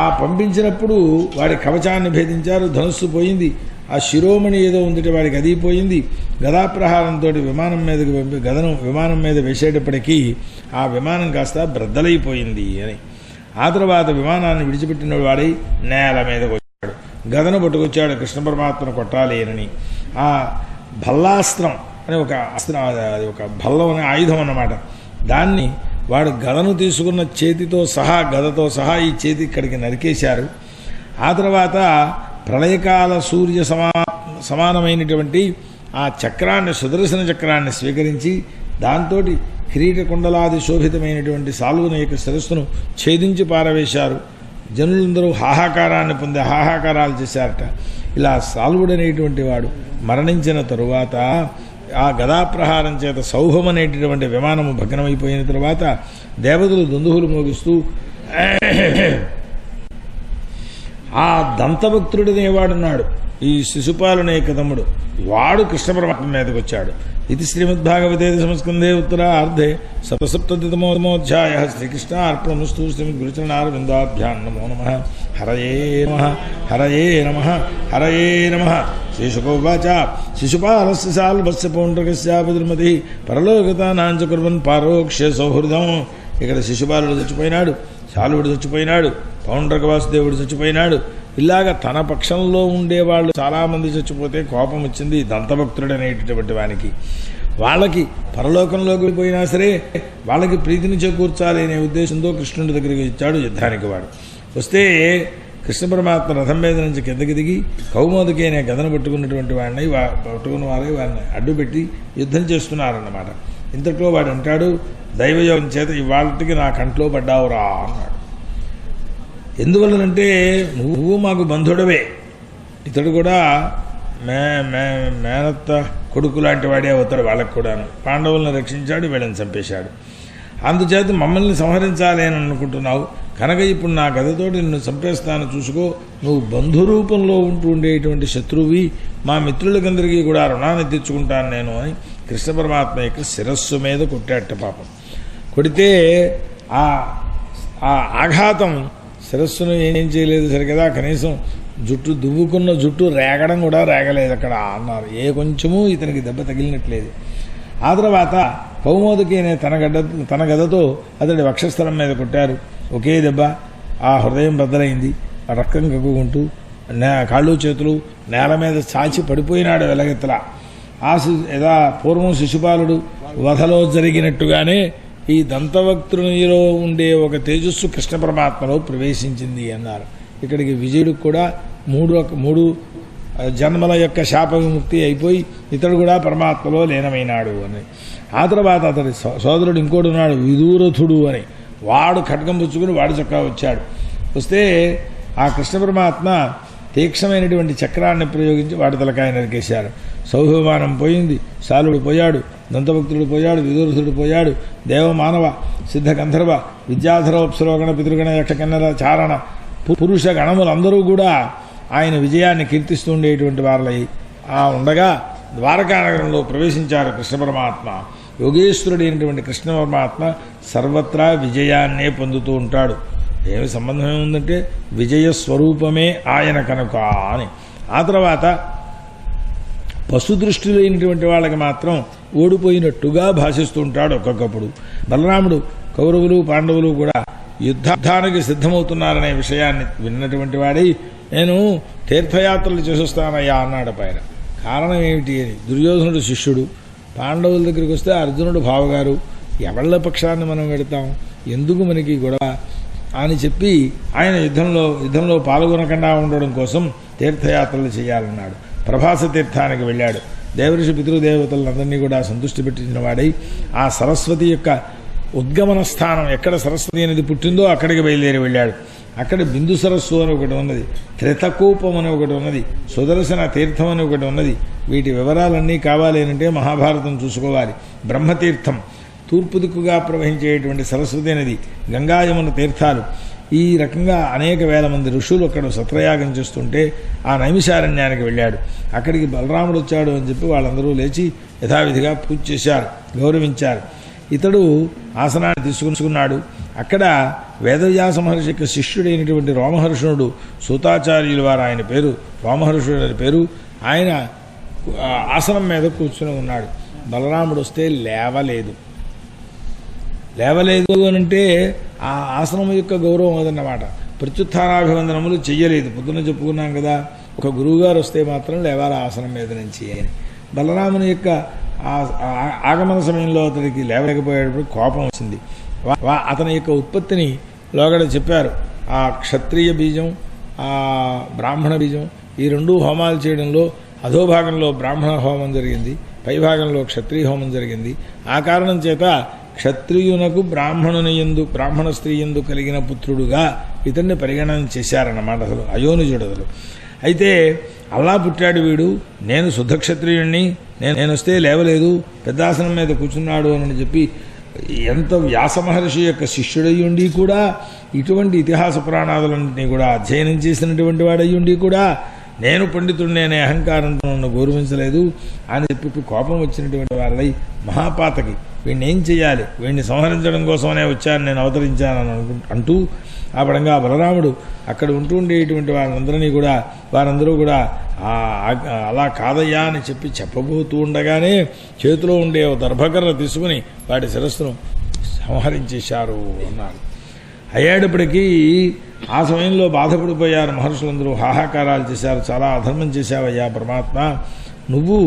ఆ పంపించినప్పుడు వాడి కవచాన్ని భేదించారు, ధనుస్సు పోయింది. ఆ శిరోమణి ఏదో ఉందిటే వాడికి అది పోయింది. గదాప్రహారంతో విమానం మీదకి గదను విమానం మీద వేసేటప్పటికీ ఆ విమానం కాస్త బ్రద్దలైపోయింది అని. ఆ తర్వాత విమానాన్ని విడిచిపెట్టిన వాడై నేల మీదకి వచ్చాడు, గదను పట్టుకొచ్చాడు కృష్ణ పరమాత్మను కొట్టాలి అని. ఆ భల్లాస్త్రం అని ఒక అస్త్రం, అది ఒక భల్లం అనే ఆయుధం అన్నమాట. దాన్ని వాడు గదను తీసుకున్న చేతితో సహా, గదతో సహా ఈ చేతి ఇక్కడికి నరికేశారు. ఆ తర్వాత ప్రళయకాల సూర్య సమానమైనటువంటి ఆ చక్రాన్ని, సుదర్శన చక్రాన్ని స్వీకరించి దాంతో కిరీటకుండలాది శోభితమైనటువంటి సాల్వుని యొక్క శిరస్సును ఛేదించి పారవేశారు. జనులందరూ హాహాకారాన్ని పొందే హాహాకారాలు చేశారట. ఇలా సాల్వుడనేటువంటి వాడు మరణించిన తరువాత ఆ గదాప్రహారం చేత సౌభం అనేటటువంటి విమానము భగ్నమైపోయిన తరువాత దేవతలు దుందుహులు మోగిస్తూ ఆ దంతభక్తుడనేవాడున్నాడు, ఈ శిశుపాలుని యొక్క తమ్ముడు, వాడు కృష్ణ పరమాత్మ మీదకి వచ్చాడు. ఇది శ్రీమద్భాగవతే సంస్కందే ఉత్తరార్ధే సప్తసప్తతితమోధ్యాయ. శ్రీకృష్ణ అర్పణమస్తు. శ్రీమద్గురుచరణారవిందాభ్యాం నమో నమః. హరయే నమః, హరయే నమః, హరయే నమః. శ్రీశుకోవాచ శిశుపాలస్య సాల్వస్య పౌండ్రకస్యాపతిర్మతి పరలోకతానాంచ కుర్వన్ పారోక్ష్య సౌహృదం. ఇక్కడ శిశుపాలుడు చచ్చిపోయినాడు, శాలువుడు చచ్చిపోయినాడు, పౌండ్రక వాసుదేవుడు చచ్చిపోయినాడు. ఇలాగ తన పక్షంలో ఉండేవాళ్ళు చాలామంది చచ్చిపోతే కోపం వచ్చింది దంతభక్తుడు అనేటటువంటి వానికి. వాళ్ళకి పరలోకంలోకి పోయినా సరే వాళ్ళకి ప్రీతిని చేకూర్చాలి అనే ఉద్దేశంతో కృష్ణుడి దగ్గరికి ఇచ్చాడు యుద్ధానికి. వాడు వస్తే కృష్ణ పరమాత్మ రథం మీద నుంచి కిందకి దిగి కౌమోదకి అనే గదను పట్టుకున్నటువంటి వాడిని పట్టుకున్న వారిని వాడిని అడ్డుపెట్టి యుద్ధం చేస్తున్నారన్నమాట. ఇంతట్లో వాడు అంటాడు, దైవయోగం చేత ఇవాళకి నా కంట్లో పడ్డావురా అన్నాడు. ఎందువల్లనంటే నువ్వు మాకు బంధుడవే, ఇతడు కూడా మేనత్త కొడుకు లాంటి వాడే అవుతాడు వాళ్ళకు కూడాను. పాండవులను రక్షించాడు, వీళ్ళని చంపేశాడు. అందుచేత మమ్మల్ని సంహరించాలి అని అనుకుంటున్నావు కనుక ఇప్పుడు నా గదతోటి నిన్ను చంపేస్తాను, చూసుకో. నువ్వు బంధురూపంలో ఉంటూ ఉండేటువంటి శత్రువి, మా మిత్రులకందరికీ కూడా రుణాన్ని తెచ్చుకుంటాను నేను అని కృష్ణ పరమాత్మ యొక్క శిరస్సు మీద కొట్టాట. పాపం కొడితే ఆ ఆఘాతం శిరస్సును ఏం చేయలేదు సరికదా, కనీసం జుట్టు దువ్వుకున్న జుట్టు రేగడం కూడా రేగలేదు అక్కడ అన్నారు. ఏ కొంచెము ఇతనికి దెబ్బ తగిలినట్లేదు. ఆ తర్వాత కౌమోదకి అనే తన గదతో అతడి వక్షస్థలం మీద కొట్టారు. ఒకే దెబ్బ ఆ హృదయం బద్దలైంది. రక్తం కక్కుకుంటూ కాళ్ళు చేతులు నేల మీద చాచి పడిపోయినాడు వెలగెత్తలా. యథా పూర్వం శిశుపాలుడు వధలో జరిగినట్టుగానే ఈ దంతవక్తునిలో ఉండే ఒక తేజస్సు కృష్ణ పరమాత్మలో ప్రవేశించింది అన్నారు. ఇక్కడికి విజయుడికి కూడా మూడు జన్మల యొక్క శాప విముక్తి అయిపోయి ఇతడు కూడా పరమాత్మలో లీనమైనాడు అని. ఆ తర్వాత అతడి సోదరుడు ఇంకోటి ఉన్నాడు, విదూరథుడు అని. వాడు ఖడ్గం పుచ్చుకుని వాడు చక్కా వచ్చాడు. వస్తే ఆ కృష్ణ పరమాత్మ తీక్షణమైనటువంటి చక్రాన్ని ప్రయోగించి వాడి తలకాయ నరికేశారు. సౌభమానం పోయింది, శాలుడు పోయాడు, దంతభక్తుడు పోయాడు, విదూరథుడు పోయాడు. దేవమానవ సిద్ధ గంధర్వ విద్యాధర అప్సరోగణ పితృగణ యక్షకన్నర చారణ పురుష గణములందరూ కూడా ఆయన విజయాన్ని కీర్తిస్తూ ఉండేటువంటి వారలై ఉండగా ద్వారకానగరంలో ప్రవేశించారు కృష్ణ పరమాత్మ. యోగేశ్వరుడైనటువంటి కృష్ణ పరమాత్మ సర్వత్రా విజయాన్నే పొందుతూ ఉంటాడు. ఏమి సంబంధం ఏముందంటే విజయ స్వరూపమే ఆయన కనుక అని. ఆ తర్వాత పశుదృష్టి లేనటువంటి వాళ్ళకి మాత్రం ఓడిపోయినట్టుగా భాషిస్తూ ఉంటాడు ఒక్కొక్కప్పుడు. బలరాముడు కౌరవులు పాండవులు కూడా యుద్ధానికి సిద్ధమవుతున్నారనే విషయాన్ని విన్నటువంటి వాడి నేను తీర్థయాత్రలు చేసొస్తానయ్యా అన్నాడు పైన. కారణం ఏమిటి అని, దుర్యోధనుడు శిష్యుడు, పాండవుల దగ్గరికి వస్తే అర్జునుడు బావగారు, ఎవళ్ళ పక్షాన్ని మనం వెళతాం, ఎందుకు మనకి గొడవ అని చెప్పి ఆయన యుద్ధంలో పాల్గొనకుండా ఉండడం కోసం తీర్థయాత్రలు చేయాలన్నాడు. ప్రభాస తీర్థానికి వెళ్ళాడు. దేవఋషి పితృదేవతలందరినీ కూడా సంతృష్టి పెట్టించిన వాడై ఆ సరస్వతి యొక్క ఉద్గమన స్థానం ఎక్కడ సరస్వతి అనేది పుట్టిందో అక్కడికి బయలుదేరి వెళ్ళాడు. అక్కడ బిందు సరస్సు అని ఒకటి ఉన్నది, త్రితకూపం అని ఒకటి ఉన్నది, సుదర్శన తీర్థం అని ఒకటి ఉన్నది. వీటి వివరాలన్నీ కావాలి అంటే మహాభారతం చూసుకోవాలి. బ్రహ్మతీర్థం తూర్పు దిక్కుగా ప్రవహించేటువంటి సరస్వతి నది, గంగా యమున తీర్థాలు, ఈ రకంగా అనేక వేల మంది ఋషులు అక్కడ సత్రయాగం చేస్తుంటే ఆ నైమిషారణ్యానికి వెళ్ళాడు. అక్కడికి బలరాముడు వచ్చాడు అని చెప్పి వాళ్ళందరూ లేచి యథావిధిగా పూజ చేశారు, గౌరవించారు. ఇతడు ఆసనాన్ని తీసుకున్నాడు. అక్కడ వేదవ్యాస మహర్షి యొక్క శిష్యుడైనటువంటి రోమహర్షణుడు, సూతాచార్యుల వారు ఆయన పేరు, రోమహర్షుడు అని పేరు, ఆయన ఆసనం మీద కూర్చుని ఉన్నాడు. బలరాముడు వస్తే లేవలేదు అనంటే ఆ ఆసనం యొక్క గౌరవం అదన్నమాట. ప్రత్యుత్థానాభివందనములు చెయ్యలేదు. పొద్దున్న చెప్పుకున్నాం కదా, ఒక గురువుగారు వస్తే మాత్రం లేవాలి ఆసనం మీద నుంచి అని. బలరాముని యొక్క ఆగమన సమయంలో అతడికి లేవలేకపోయేటప్పుడు కోపం వచ్చింది. అతని యొక్క ఉత్పత్తిని లోగడ చెప్పారు. ఆ క్షత్రియ బీజం, ఆ బ్రాహ్మణ బీజం, ఈ రెండు హోమాలు చేయడంలో అధోభాగంలో బ్రాహ్మణ హోమం జరిగింది, పైభాగంలో క్షత్రియ హోమం జరిగింది. ఆ కారణం చేత క్షత్రియునకు బ్రాహ్మణ స్త్రీ యందు కలిగిన పుత్రుడుగా ఇతన్ని పరిగణన చేశారన్నమాట. అసలు అయోనిజుడదలు. అయితే అలా పుట్టాడు వీడు, నేను శుద్ధ క్షత్రియుణ్ణి, నేను వస్తే లేవలేదు, పెద్దాసనం మీద కూర్చున్నాడు అని చెప్పి ఎంత వ్యాస మహర్షి యొక్క శిష్యుడయ్యుండి కూడా, ఇటువంటి ఇతిహాస పురాణాదులన్నింటినీ కూడా అధ్యయనం చేసినటువంటి వాడయ్యుండి కూడా నేను పండితుడిని అనే అహంకారంతో నన్ను గౌరవించలేదు అని చెప్పి కోపం వచ్చినటువంటి వారై మహాపాతకి వీడిని ఏం చేయాలి, వీడిని సంహరించడం కోసమనే వచ్చాను, నేను అవతరించానని అంటూ ఆ పడంగా బలరాముడు అక్కడ ఉంటూ ఉండేటువంటి వారందరూ కూడా అలా కాదయ్యా అని చెప్పబోతూ ఉండగానే చేతిలో ఉండే ఒక దర్భకర్ర తీసుకుని వాడి శిరస్సును సంహరించేశారు అన్నారు. అయ్యేటప్పటికీ ఆ సమయంలో బాధపడిపోయారు మహర్షులందరూ, హాహాకారాలు చేశారు. చాలా అధర్మం చేశావయ్యా పరమాత్మ, నువ్వు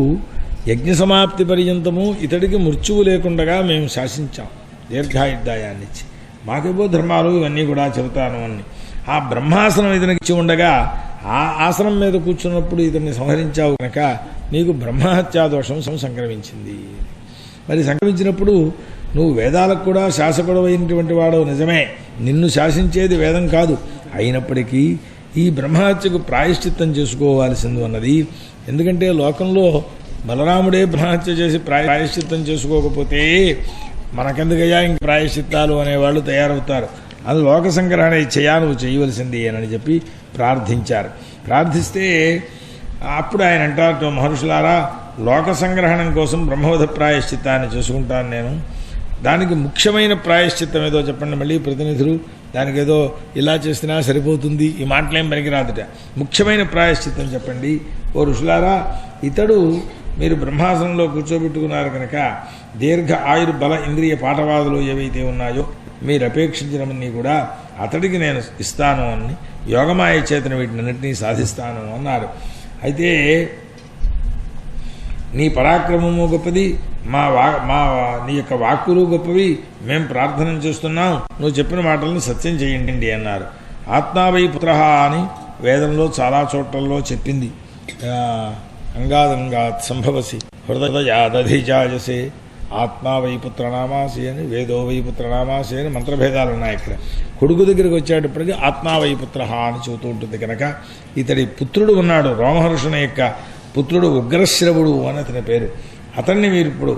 యజ్ఞ సమాప్తి పర్యంతము ఇతడికి మృత్యువు లేకుండగా మేము శాసించాం, దీర్ఘాయుర్దాయాన్నిచ్చి, మాకేవో ధర్మాలు ఇవన్నీ కూడా చెబుతాను అని. ఆ బ్రహ్మాసనం ఇతనికి ఇచ్చి ఉండగా ఆ ఆసనం మీద కూర్చున్నప్పుడు ఇతన్ని సంహరించావు కనుక నీకు బ్రహ్మహత్యా దోషం సంక్రమించింది. మరి సంక్రమించినప్పుడు నువ్వు వేదాలకు కూడా శాసకుడమైనటువంటి వాడవు నిజమే, నిన్ను శాసించేది వేదం కాదు, అయినప్పటికీ ఈ బ్రహ్మహత్యకు ప్రాయశ్చిత్తం చేసుకోవాల్సింది ఉన్నది. ఎందుకంటే లోకంలో బలరాముడే బ్రహ్మహత్య చేసి ప్రాయశ్చిత్తం చేసుకోకపోతే మనకెందుకయ్యా ఇంక ప్రాయశ్చిత్తాలు అనేవాళ్ళు తయారవుతారు. అది లోక సంగ్రహణ ఇచ్చయా, నువ్వు చేయవలసింది అని చెప్పి ప్రార్థించారు. ప్రార్థిస్తే అప్పుడు ఆయన అంటారు, మహర్షులారా, లోక సంగ్రహణం కోసం బ్రహ్మవధ ప్రాయశ్చిత్తాన్ని చేసుకుంటాను నేను, దానికి ముఖ్యమైన ప్రాయశ్చిత్తం ఏదో చెప్పండి. మళ్ళీ ప్రతినిధులు దానికి ఏదో ఇలా చేసినా సరిపోతుంది, ఈ మాటలేం పనికిరాదుట, ముఖ్యమైన ప్రాయశ్చిత్తం చెప్పండి. ఓ ఋషులారా, ఇతడు మీరు బ్రహ్మాసనంలో కూర్చోబెట్టుకున్నారు కనుక దీర్ఘ ఆయుర్బల ఇంద్రియ పాఠవాదులు ఏవైతే ఉన్నాయో మీరు అపేక్షించినవన్నీ కూడా అతడికి నేను ఇస్తాను అని, యోగమాయ చేతన వీటినన్నింటినీ సాధిస్తాను అన్నారు. అయితే నీ పరాక్రమము గొప్పది, నీ యొక్క వాక్కులు గొప్పవి, మేము ప్రార్థన చేస్తున్నాం, నువ్వు చెప్పిన మాటలను సత్యం చేయండి అన్నారు. ఆత్మావై పుత్ర అని వేదంలో చాలా చోట్లలో చెప్పింది. అంగాదంగాత్ సంభవసి హృదయాదధిజాయసే ఆత్మావై పుత్రనామాసి అని, వేదో వై పుత్రనామాసి అని మంత్రభేదాలు ఉన్నాయి. ఇక్కడ కొడుకు దగ్గరికి వచ్చేటప్పటికి ఆత్మావై పుత్ర అని చెబుతూ ఉంటుంది. కనుక ఇతడి పుత్రుడు ఉన్నాడు, రోమహర్షుని యొక్క పుత్రుడు ఉగ్రశ్రవుడు అని అతని పేరు. అతన్ని మీరు ఇప్పుడు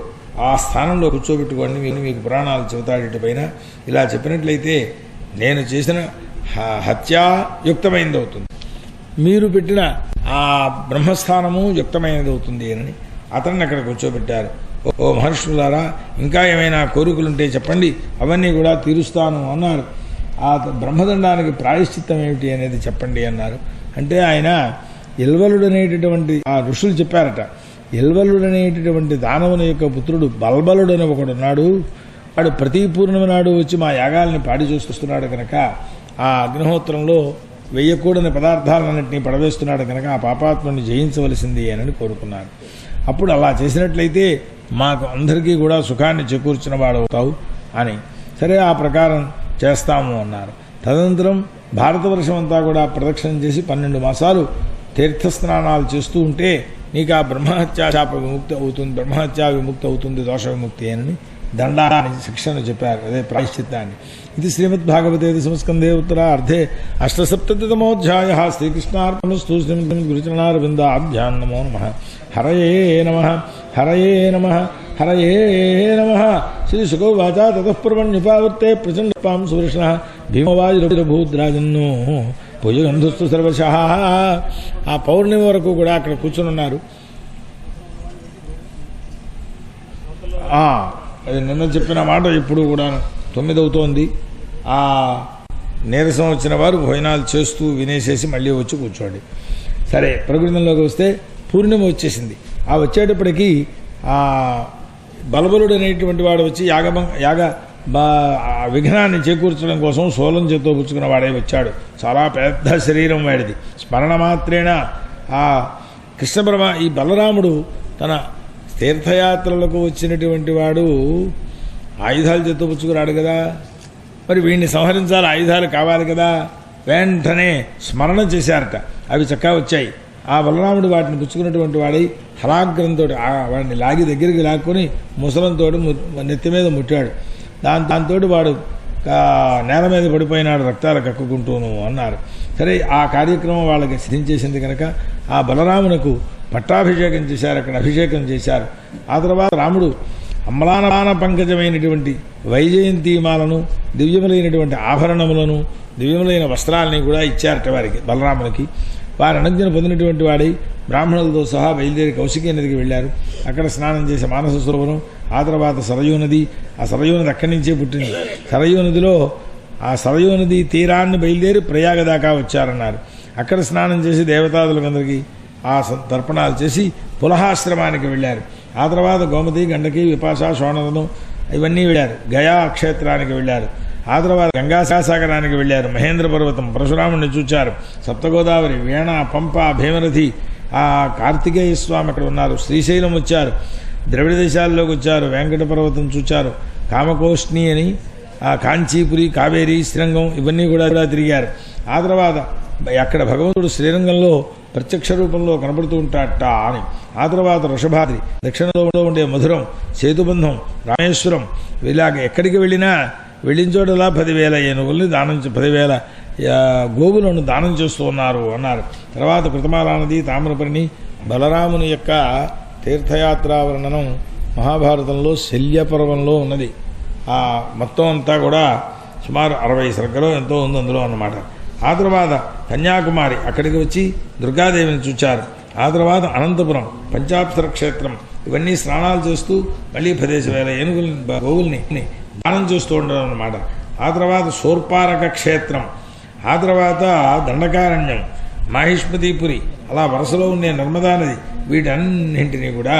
ఆ స్థానంలో కూర్చోబెట్టుకోండి, మీకు పురాణాలు చెబుతాడు. ఇటుపైన ఇలా చెప్పినట్లయితే నేను చేసిన హత్యాయుక్తమైనది అవుతుంది, మీరు పెట్టిన ఆ బ్రహ్మస్థానము యుక్తమైనది అవుతుంది అని అతన్ని అక్కడ కూర్చోబెట్టారు. ఓ మహర్షులారా, ఇంకా ఏమైనా కోరికలుంటే చెప్పండి, అవన్నీ కూడా తీరుస్తాను అన్నారు. ఆ బ్రహ్మదండానికి ప్రాయశ్చిత్తం ఏమిటి అనేది చెప్పండి అన్నారు. అంటే ఆయన ఇల్వలుడనేటటువంటి ఆ ఋషులు చెప్పారట, ఇల్వలుడనేటటువంటి దానవుని యొక్క పుత్రుడు బల్బలుడని ఒకడున్నాడు, వాడు ప్రతి పూర్ణిమ నాడు వచ్చి మా యాగాల్ని పాడి చూస్తున్నాడు కనుక ఆ అగ్నిహోత్రంలో వేయకూడని పదార్థాలన్నింటినీ పడవేస్తున్నాడు కనుక ఆ పాపాత్మని జయించవలసింది అని కోరుకున్నారు. అప్పుడు అలా చేసినట్లయితే మాకు అందరికీ కూడా సుఖాన్ని చేకూర్చిన వాడు అవుతావు అని. సరే, ఆ ప్రకారం చేస్తాము అన్నారు. తదనంతరం భారతవర్షం అంతా కూడా ప్రదక్షిణం చేసి 12 మాసాలు తీర్థస్నానాలు చేస్తూ ఉంటే నీకు ఆ బ్రహ్మహత్యాశాప విముక్తి అవుతుంది, బ్రహ్మహత్యా విముక్తి అవుతుంది, దోష విముక్తి అని దండాన్ని శిక్షణ చెప్పారు, అదే ప్రాయశ్చిత్తాన్ని. ఇది శ్రీమద్భాగవతే దశమస్కంధే ఉత్తరార్ధే అష్టసప్తతితమోధ్యాయః. శ్రీకృష్ణార్పణమస్తు. శ్రీమద్ గురుచరణారవిందాభ్యాం నమో నమః. హరయే నమః. హరయే నమః. హరయే నమః. శ్రీ సుఖోవాచ తతఃపూర్వణ్యుపావర్తే ప్రచండపాం సువర్షణ భీమవాయురభూద్రాజన్ను భుజగంధుస్తు సర్వశః. ఆ పౌర్ణమి వరకు కూడా అక్కడ కూర్చుని ఉన్నారు. అది నిన్న చెప్పిన మాట ఇప్పుడు కూడా 9 అవుతోంది. ఆ నీరసం వచ్చిన వారు భోజనాలు చేస్తూ వినేసేసి మళ్ళీ వచ్చి కూర్చోండి. సరే, ప్రకృతంలోకి వస్తే పూర్ణిమ వచ్చేసింది. ఆ వచ్చేటప్పటికీ ఆ బలబలుడు అనేటువంటి వాడు వచ్చి యాగ విఘ్నాన్ని చేకూర్చడం కోసం శూలం చేత్తో పుచ్చుకున్న వాడే వచ్చాడు. చాలా పెద్ద శరీరం వాడిది. స్మరణ మాత్రేణ ఆ కృష్ణ ఈ బలరాముడు తన తీర్థయాత్రలకు వచ్చినటువంటి వాడు ఆయుధాలు చేత్తో పుచ్చుకున్నాడు కదా, మరి వీడిని సంహరించాలి, ఆయుధాలు కావాలి కదా. వెంటనే స్మరణ చేశారట, అవి చక్కా వచ్చాయి. ఆ బలరాముడు వాటిని పుచ్చుకున్నటువంటి వాడి హలాగ్రంతో వాడిని లాగి దగ్గరికి లాక్కొని ముసలంతో నెత్తి మీద ముట్టాడు. దాంతో వాడు నేల మీద పడిపోయినాడు, రక్తాలు కక్కుకుంటూను అన్నారు. సరే, ఆ కార్యక్రమం వాళ్ళకి సిద్ధించేసింది కనుక ఆ బలరామునకు పట్టాభిషేకం చేశారు, అక్కడ అభిషేకం చేశారు. ఆ తర్వాత రాముడు అమ్లాన పంకజమైనటువంటి వైజయంతిమాలను, దివ్యములైనటువంటి ఆభరణములను, దివ్యములైన వస్త్రాలని కూడా ఇచ్చారట వారికి, బలరామునికి. వారి అనుజ్ఞను పొందినటువంటి వాడై బ్రాహ్మణులతో సహా బయలుదేరి కౌశికీ నదికి వెళ్ళారు. అక్కడ స్నానం చేసి మానస సరోవరం, ఆ తర్వాత సరయూ నది. ఆ సరయూ నది అక్కడి నుంచే పుట్టింది. సరయూ నదిలో ఆ సరయూ నది తీరాన్ని బయలుదేరి ప్రయాగ దాకా వచ్చారన్నారు. అక్కడ స్నానం చేసి దేవతాదులకందరికీ ఆ తర్పణాలు చేసి పులహాశ్రమానికి వెళ్ళారు. ఆ తర్వాత గోమతి, గండకి, విపాస, శోణదను ఇవన్నీ వెళ్ళారు. గయా క్షేత్రానికి వెళ్ళారు. ఆ తర్వాత గంగాసాగరానికి వెళ్ళారు. మహేంద్ర పర్వతం, పరశురాముడిని చూచారు. సప్తగోదావరి, వీణ, పంప, భీమరథి, ఆ కార్తికేయ స్వామి అక్కడ ఉన్నారు. శ్రీశైలం వచ్చారు. ద్రవిడ దేశాల్లోకి వచ్చారు. వెంకట పర్వతం చూచారు. కామకోష్ణి అని, ఆ కాంచీపురి, కావేరి, శ్రీరంగం ఇవన్నీ కూడా తిరిగారు. ఆ తర్వాత అక్కడ భగవంతుడు శ్రీరంగంలో ప్రత్యక్ష రూపంలో కనబడుతూ ఉంటాడట అని. ఆ తర్వాత వృషభాద్రి, దక్షిణంలో ఉండే మధురం, సేతుబంధం, రామేశ్వరం, ఇలాగ ఎక్కడికి వెళ్ళినా వెళ్ళిన చోటలా 10,000 ఏనుగుల్ని దానం 10,000 గోవులను దానం చేస్తూ ఉన్నారు అన్నారు. తర్వాత కృతమాలా నది, తామ్రపర్ణి, బలరాముని యొక్క తీర్థయాత్రా వర్ణనం మహాభారతంలో శల్యపర్వంలో ఉన్నది. ఆ మొత్తం అంతా కూడా సుమారు 60 సర్గలో ఎంతో ఉంది అందులో అన్నమాట. ఆ తర్వాత కన్యాకుమారి, అక్కడికి వచ్చి దుర్గాదేవిని చూచారు. ఆ తర్వాత అనంతపురం, పంచాప్సర క్షేత్రం, ఇవన్నీ స్నానాలు చేస్తూ మళ్ళీ 10,000 ఏనుగుల్ని, గోవుల్ని దానం చేస్తూ ఉండడం అన్నమాట. ఆ తర్వాత శూర్పారక క్షేత్రం, ఆ తర్వాత దండకారణ్యం, మాహిష్మతీపురి, అలా వరుసలో ఉండే నర్మదా నది, వీటన్నింటినీ కూడా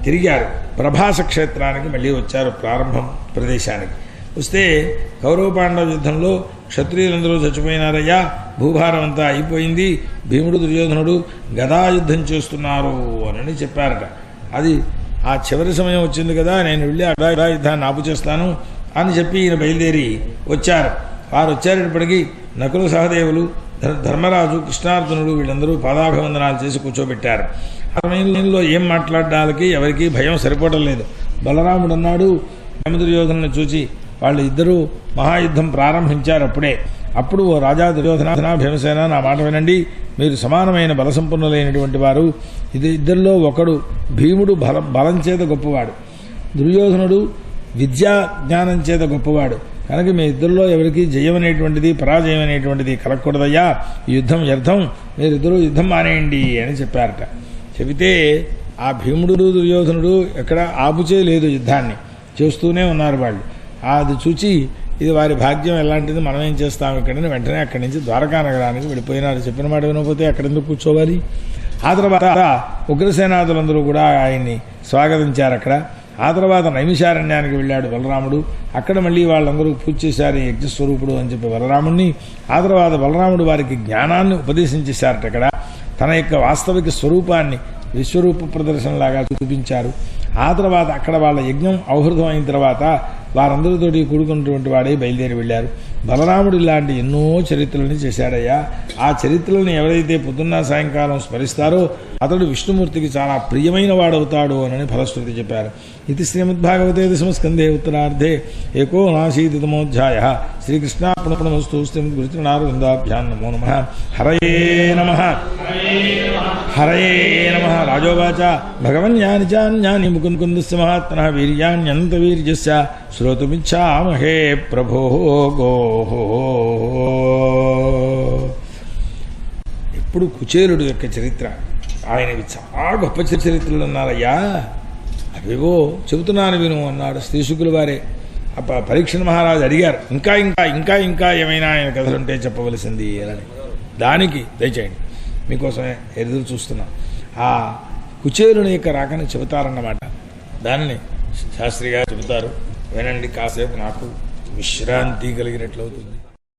తిరిగారు. ప్రభాస క్షేత్రానికి మళ్ళీ వచ్చారు, ప్రారంభం ప్రదేశానికి. వస్తే కౌరవ పాండవ యుద్ధంలో క్షత్రియులందరూ చచ్చిపోయినారయ్యా, భూభారం అంతా అయిపోయింది, భీముడు దుర్యోధనుడు గదాయుద్ధం చేస్తున్నారు అని చెప్పారట. అది ఆ చివరి సమయం వచ్చింది కదా, నేను వెళ్ళి ఆ గదాయుద్ధాన్ని ఆపు చేస్తాను అని చెప్పి ఈయన బయలుదేరి వచ్చారు. వారు వచ్చేటప్పటికీ నకుల సహదేవులు, ధర్మరాజు, కృష్ణార్జునుడు వీళ్ళందరూ పాదాభివందనాలు చేసి కూర్చోబెట్టారు. ఆ సమయంలో ఏం మాట్లాడడానికి ఎవరికీ భయం సరిపోవడం లేదు. బలరాముడు అన్నాడు దుర్యోధనుని చూచి, వాళ్ళు ఇద్దరూ మహాయుద్ధం ప్రారంభించారు. అప్పుడు ఓ రాజా దుర్యోధన, భీమసేన, నా మాట వినండి, మీరు సమానమైన బలసంపన్నులైనటువంటి వారు. ఇద్దరిలో ఒకడు భీముడు బలం చేత గొప్పవాడు, దుర్యోధనుడు విద్యా జ్ఞానం చేత గొప్పవాడు. కనుక మీ ఇద్దరిలో ఎవరికి జయం అనేటువంటిది పరాజయం అనేటువంటిది కలగకూడదయ్యా, ఈ యుద్ధం వ్యర్థం, మీరిద్దరూ యుద్ధం మానేయండి అని చెప్పారట. చెబితే ఆ భీముడు దుర్యోధనుడు ఎక్కడ ఆపుచేయలేదు, యుద్ధాన్ని చేస్తూనే ఉన్నారు వాళ్ళు. అది చూచి ఇది వారి భాగ్యం ఎలాంటిది, మనం ఏం చేస్తాం ఇక్కడని వెంటనే అక్కడి నుంచి ద్వారకా నగరానికి వెళ్ళిపోయినారు. చెప్పిన మాట వినకపోతే అక్కడెందుకు కూర్చోవాలి. ఆ తర్వాత ఉగ్రసేనాదులందరూ కూడా ఆయన్ని స్వాగతించారు అక్కడ. ఆ తర్వాత నైమిషారణ్యానికి వెళ్ళాడు బలరాముడు. అక్కడ మళ్ళీ వాళ్ళందరూ పూజ చేశారు యజ్ఞస్వరూపుడు అని చెప్పి బలరాముడిని. ఆ తర్వాత బలరాముడు వారికి జ్ఞానాన్ని ఉపదేశించేశారట. అక్కడ తన యొక్క వాస్తవిక స్వరూపాన్ని విశ్వరూప ప్రదర్శనలాగా చూపించారు. ఆ తర్వాత అక్కడ వాళ్ళ యజ్ఞం ఔహృతం అయిన తర్వాత వారందరితోటి కూడుకున్నటువంటి వాడే బయలుదేరి వెళ్ళారు. బలరాముడు ఇలాంటి ఎన్నో చరిత్రలని చేశాడయ్యా. ఆ చరిత్రలను ఎవరైతే పొద్దున్న సాయంకాలం స్మరిస్తారో అతడు విష్ణుమూర్తికి చాలా ప్రియమైన వాడవుతాడు అని ఫలశ్రుతి చెప్పారు. ఇది శ్రీమద్భాగవతే దశమస్కంధే ఉత్తరార్ధే ఏకోనాశీతితమోధ్యాయ. శ్రీకృష్ణార్పణమస్తు. శ్రీమద్గురుచరణారవిందాభ్యాం నమో నమః. హరయే నమః. హరయే నమః. రాజోవాచ భగవన్యాని చాన్యాని ముకుందస్య మహాత్మనః వీర్యాణ్యంతవీర్యస్య శ్రోతుమిచ్ఛామహే ప్రభో గోః. ఇప్పుడు కుచేలుడు యొక్క చరిత్ర, ఆయనవి చాలా గొప్ప చరిత్రలు ఉన్నారయ్యా, అవేవో చెబుతున్నాను విను అన్నాడు శ్రీశుకుల వారే. పరీక్షణ మహారాజు అడిగారు, ఇంకా ఇంకా ఇంకా ఇంకా ఏమైనా ఆయన కథలుంటే చెప్పవలసింది అని. దానికి దయచేయండి, మీకోసమే ఎదురు చూస్తున్నాం. ఆ కుచేలుని యొక్క రాకని చెబుతారన్నమాట. దానిని శాస్త్రిగా చెబుతారు, వినండి, కాసేపు నాకు విశ్రాంతి కలిగినట్లవుతుంది.